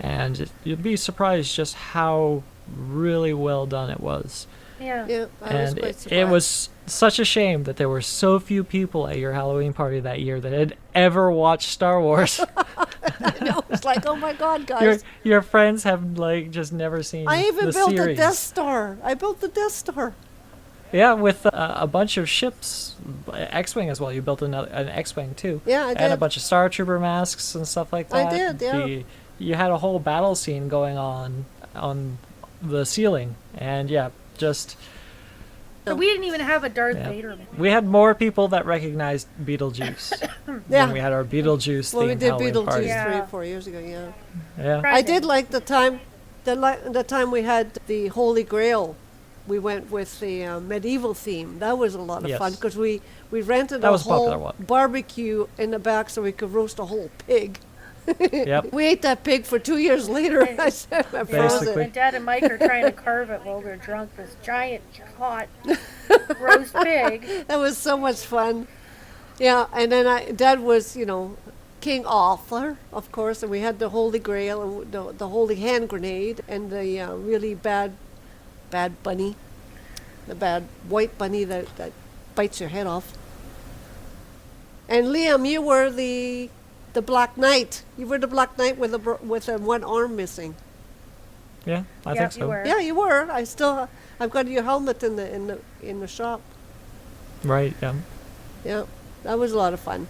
And you'd be surprised just how really well done it was. Yeah. Yeah, I was And quite it surprised. was such a shame that there were so few people at your Halloween party that year that had ever watched Star Wars. I know, it's like, oh my God, guys. your friends have just never seen I even the built series. a Death Star. I built the Death Star. Yeah, with a bunch of ships, X-wing as well. You built an X-wing too. Yeah, I did. And a bunch of Star Trooper masks and stuff like that. I did, yeah. You had a whole battle scene going on the ceiling, and just But we didn't even have a Darth Yeah. Vader. we had more people that recognized Beetlejuice Yeah. when we had our Beetlejuice Well, we themed did Halloween Beetlejuice party. Yeah. 3 or 4 years ago, yeah. Yeah. Right. I did like the time we had the Holy Grail. We went with the medieval theme. That was a lot of Yes. fun because we rented That a was a popular whole one. barbecue in the back so we could roast a whole pig. Yep. We ate that pig for 2 years later. I said, I froze Basically. it. And Dad and Mike are trying to carve it while we're drunk. This giant, hot roast pig. That was so much fun. Yeah, and then Dad was, King Arthur, of course, and we had the Holy Grail and the Holy Hand Grenade and the really bad bunny, the bad white bunny that bites your head off. And Liam, you were the Black Knight. You were the Black Knight with one arm missing. Yeah, I Yeah, think so. you were. Yeah, you were. I've got your helmet in the shop. Right, yeah. Yeah, that was a lot of fun.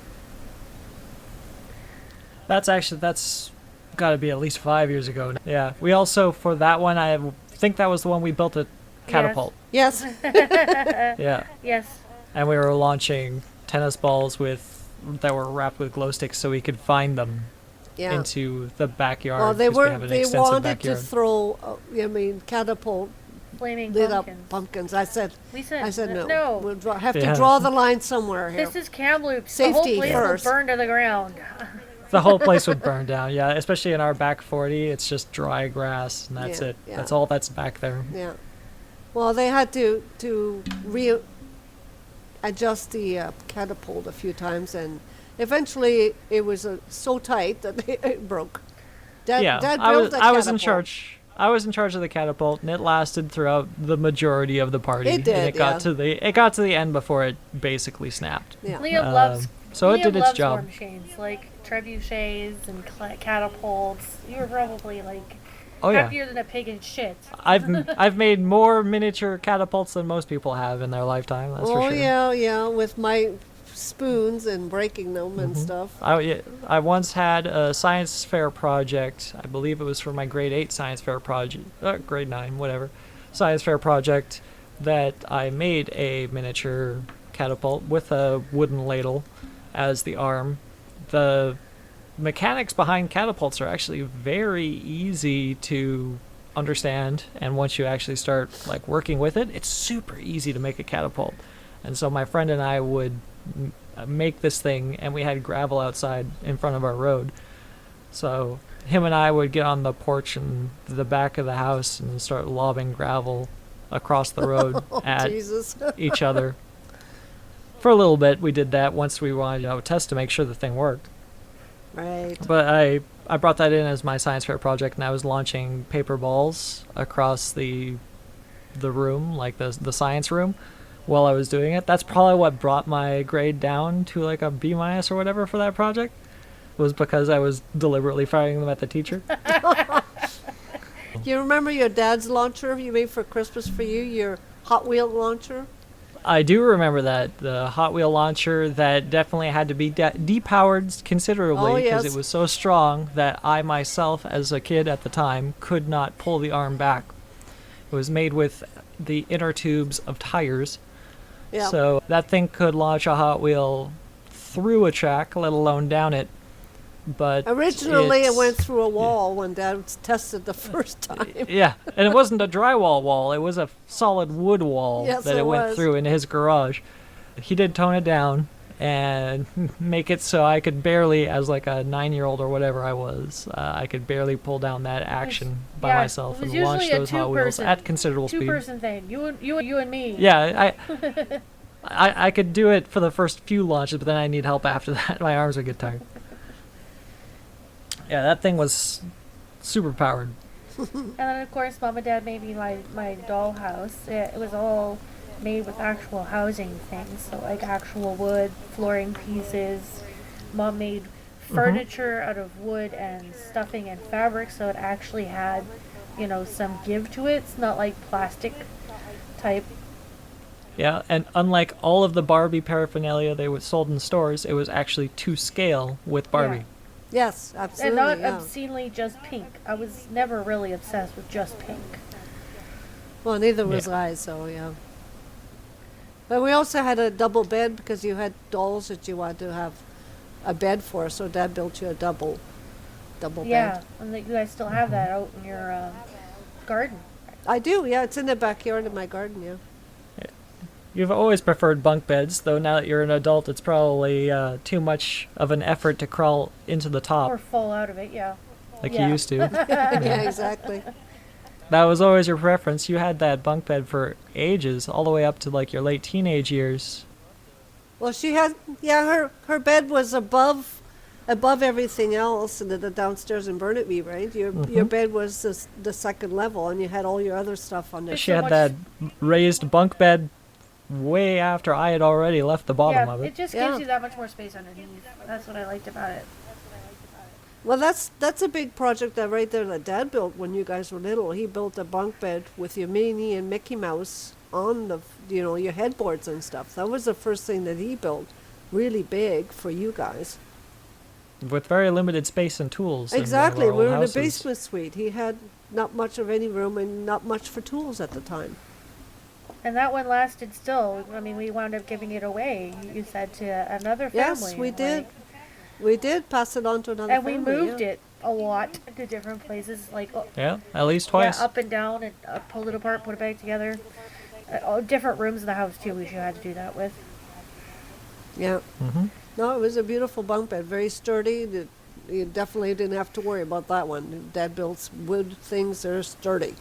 That's got to be at least 5 years ago. Yeah. We also, for that one, I think that was the one we built a catapult. Yes. Yeah. Yes. And we were launching tennis balls that were wrapped with glow sticks so we could find them Yeah. into the backyard. Well, they 'cause we were. have an They extensive wanted backyard. to throw. Catapult Flaming lit pumpkins. up pumpkins. I said no. No. We'll have Yeah. to draw the line somewhere here. This is Kamloops. Safety the whole place first. will burn to the ground. The whole place would burn down, yeah. Especially in our back 40, it's just dry grass, and that's Yeah, it. yeah. That's all that's back there. Yeah. Well, they had to adjust the catapult a few times, and eventually it was so tight that it broke. Dad I built a I was in catapult. charge. I was in charge of the catapult, and it lasted throughout the majority of the party. It did, and it got yeah. it got to the end before it basically snapped. Yeah. Liam loves. So it Liam did its loves job. war machines like trebuchets and catapults. You were probably like Oh yeah. happier than a pig in shit. I've made more miniature catapults than most people have in their lifetime. That's for Oh sure. yeah, with my spoons and breaking them and stuff. I once had a science fair project. I believe it was for my grade 8 science fair project, grade 9, whatever, science fair project, that I made a miniature catapult with a wooden ladle as the arm. The mechanics behind catapults are actually very easy to understand, and once you actually start like working with it, it's super easy to make a catapult. And so my friend and I would make this thing, and we had gravel outside in front of our road. So him and I would get on the porch and the back of the house and start lobbing gravel across the road Oh, at Jesus. each other. For a little bit, we did that once we wanted to test to make sure the thing worked. Right. But I brought that in as my science fair project, and I was launching paper balls across the room, like the science room, while I was doing it. That's probably what brought my grade down to like a B- or whatever for that project, was because I was deliberately firing them at the teacher. You remember your dad's launcher you made for Christmas for you? Your Hot Wheel launcher? I do remember that, the Hot Wheel launcher that definitely had to be depowered considerably Oh, because yes. it was so strong that I myself, as a kid at the time, could not pull the arm back. It was made with the inner tubes of tires, Yeah. so that thing could launch a Hot Wheel through a track, let alone down it. But Originally, it it's- went through a wall when Dad tested the first time. Yeah, and it wasn't a drywall wall; it was a solid wood wall Yes, that it it went was. through in his garage. He did tone it down and make it so I could barely, as like a 9-year-old or whatever I was, I could barely pull down that action by Yeah, myself it was and launch usually a those Hot Wheels two-person- at considerable speed. Two-person thing. You and me. Yeah, I could do it for the first few launches, but then I need help after that. My arms would get tired. Yeah, that thing was super powered. And then of course, Mom and Dad made me my dollhouse. It was all made with actual housing things, so like actual wood, flooring pieces. Mom made furniture out of wood and stuffing and fabric, so it actually had, some give to it. It's not like plastic type. Yeah, and unlike all of the Barbie paraphernalia they were sold in stores, it was actually to scale with Barbie. Yes, And absolutely. not yeah. obscenely just pink. I was never really obsessed with just pink. Well, neither was Yeah. I, so yeah. But we also had a double bed because you had dolls that you wanted to have a bed for, so Dad built you a double Yeah, bed. and that you guys still have that out in your garden. I do, yeah. It's in the backyard of my garden, yeah. You've always preferred bunk beds, though now that you're an adult, it's probably too much of an effort to crawl into the Or top fall out of it, yeah. like yeah. you used to. Yeah, exactly. That was always your preference. You had that bunk bed for ages, all the way up to like your late teenage years. Well, she had, her bed was above above everything else in the downstairs in Burnaby, right? Your bed was the second level, and you had all your other stuff on there. She had that raised bunk bed way after I had already left the bottom of it it. just gives you that much more space underneath. That's what I liked about it. Well, that's a big project that right there that Dad built when you guys were little. He built a bunk bed with your Minnie and Mickey Mouse on the, your headboards and stuff. That was the first thing that he built, really big for you guys. With very limited space and tools. Exactly, in one we of were our in a houses. basement suite. He had not much of any room and not much for tools at the time. And that one lasted still. I mean, we wound up giving it away, you said, to another family. Yes, we did. We did pass it on to another And family. we moved it a lot to different places, like Yeah, at least twice. yeah, up and down, and pulled it apart, put it back together. Different rooms in the house too. We should have had to do that with. Yeah. Mm-hmm. No, it was a beautiful bunk bed, very sturdy. You definitely didn't have to worry about that one. Dad built wood things that are sturdy.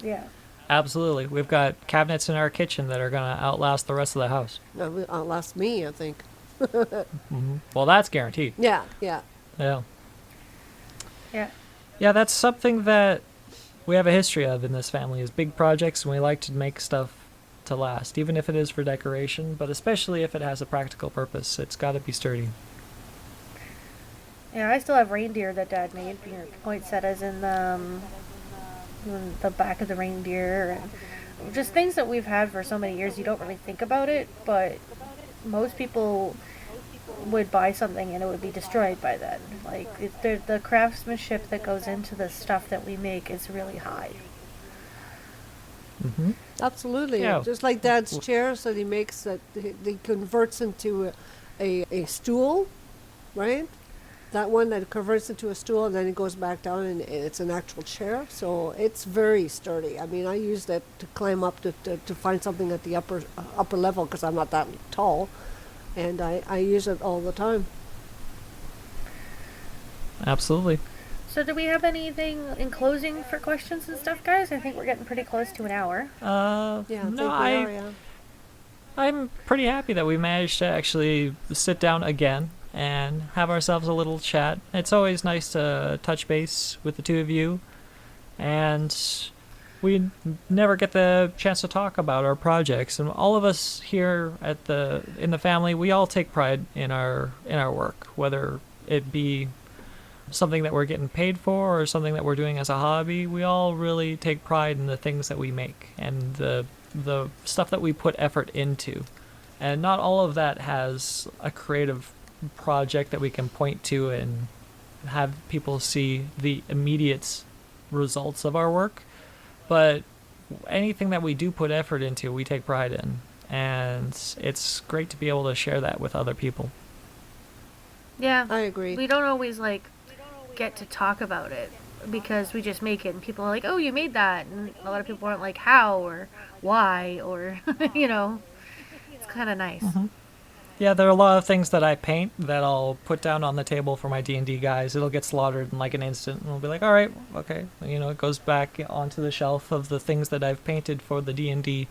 Yeah. Absolutely. We've got cabinets in our kitchen that are going to outlast the rest of the house. Outlast me, I think. Mm-hmm. Well, that's guaranteed. Yeah. Yeah. Yeah. Yeah, that's something that we have a history of in this family is big projects, and we like to make stuff to last, even if it is for decoration, but especially if it has a practical purpose. It's got to be sturdy. Yeah, I still have reindeer that Dad made. Poinsettias in the back of the reindeer, and just things that we've had for so many years. You don't really think about it, but most people would buy something and it would be destroyed by then. Like the craftsmanship that goes into the stuff that we make is really high. Mm-hmm. Absolutely. Yeah. Just like Dad's chairs that he makes that he converts into a stool, right? That one that converts into a stool and then it goes back down and it's an actual chair. So it's very sturdy. I mean, I use that to climb up to find something at the upper level because I'm not that tall. And I use it all the time. Absolutely. So do we have anything in closing for questions and stuff, guys? I think we're getting pretty close to an hour. Yeah, I think we are, yeah. I'm pretty happy that we managed to actually sit down again and have ourselves a little chat. It's always nice to touch base with the two of you, and we never get the chance to talk about our projects. And all of us here in the family, we all take pride in our work, whether it be something that we're getting paid for or something that we're doing as a hobby. We all really take pride in the things that we make and the stuff that we put effort into. And not all of that has a creative project that we can point to and have people see the immediate results of our work, but anything that we do put effort into, we take pride in, and it's great to be able to share that with other people. Yeah. I agree. We don't always get to talk about it because we just make it and people are like, oh, you made that, and a lot of people aren't like how or why or it's kind of nice. Mm-hmm. Yeah, there are a lot of things that I paint that I'll put down on the table for my D&D guys. It'll get slaughtered in an instant, and we'll be like, all right, okay. It goes back onto the shelf of the things that I've painted for the D&D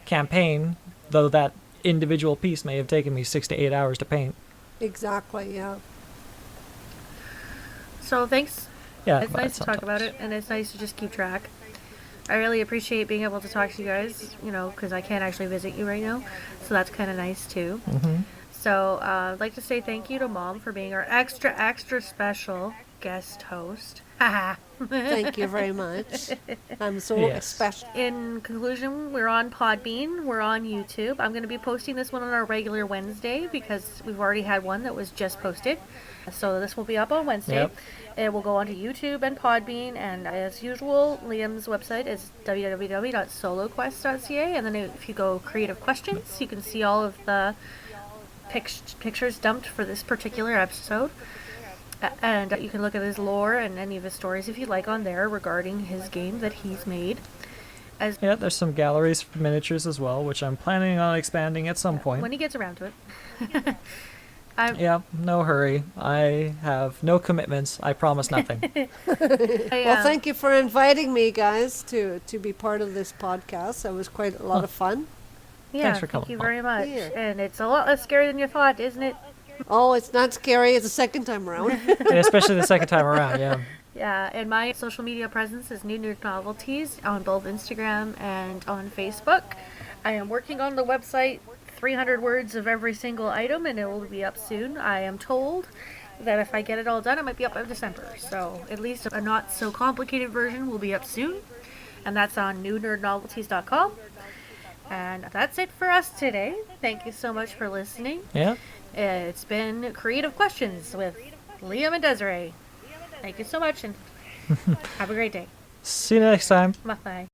campaign, though that individual piece may have taken me 6 to 8 hours to paint. Exactly, yeah. So thanks. Yeah, It's nice to talk about it, and it's nice to just keep track. I really appreciate being able to talk to you guys, because I can't actually visit you right now. So that's kind of nice, too. Mm-hmm. So I'd like to say thank you to Mom for being our extra, extra special guest host. Thank you very much. I'm so special. In conclusion, we're on Podbean. We're on YouTube. I'm going to be posting this one on our regular Wednesday because we've already had one that was just posted. So this will be up on Wednesday. Yep. It will go onto YouTube and Podbean. And as usual, Liam's website is www.soloquest.ca. And then if you go Creative Questions, you can see all of the pictures dumped for this particular episode. And you can look at his lore and any of his stories if you'd like on there regarding his game that he's made. Yeah, there's some galleries for miniatures as well, which I'm planning on expanding at some point. When he gets around to it. Yeah, no hurry. I have no commitments. I promise nothing. Well, thank you for inviting me, guys, to be part of this podcast. It was quite a lot of fun. Yeah, Thanks for coming. thank you very much. Yeah. And it's a lot less scary than you thought, isn't it? Oh, it's not scary. It's the second time around. And especially the second time around, yeah. Yeah, and my social media presence is New Nerd Novelties on both Instagram and on Facebook. I am working on the website, 300 words of every single item, and it will be up soon. I am told that if I get it all done, it might be up by December. So at least a not so complicated version will be up soon. And that's on newnerdnovelties.com. And that's it for us today. Thank you so much for listening. Yeah. It's been Creative Questions with Liam and Desiree. Thank you so much, and have a great day. See you next time. Bye.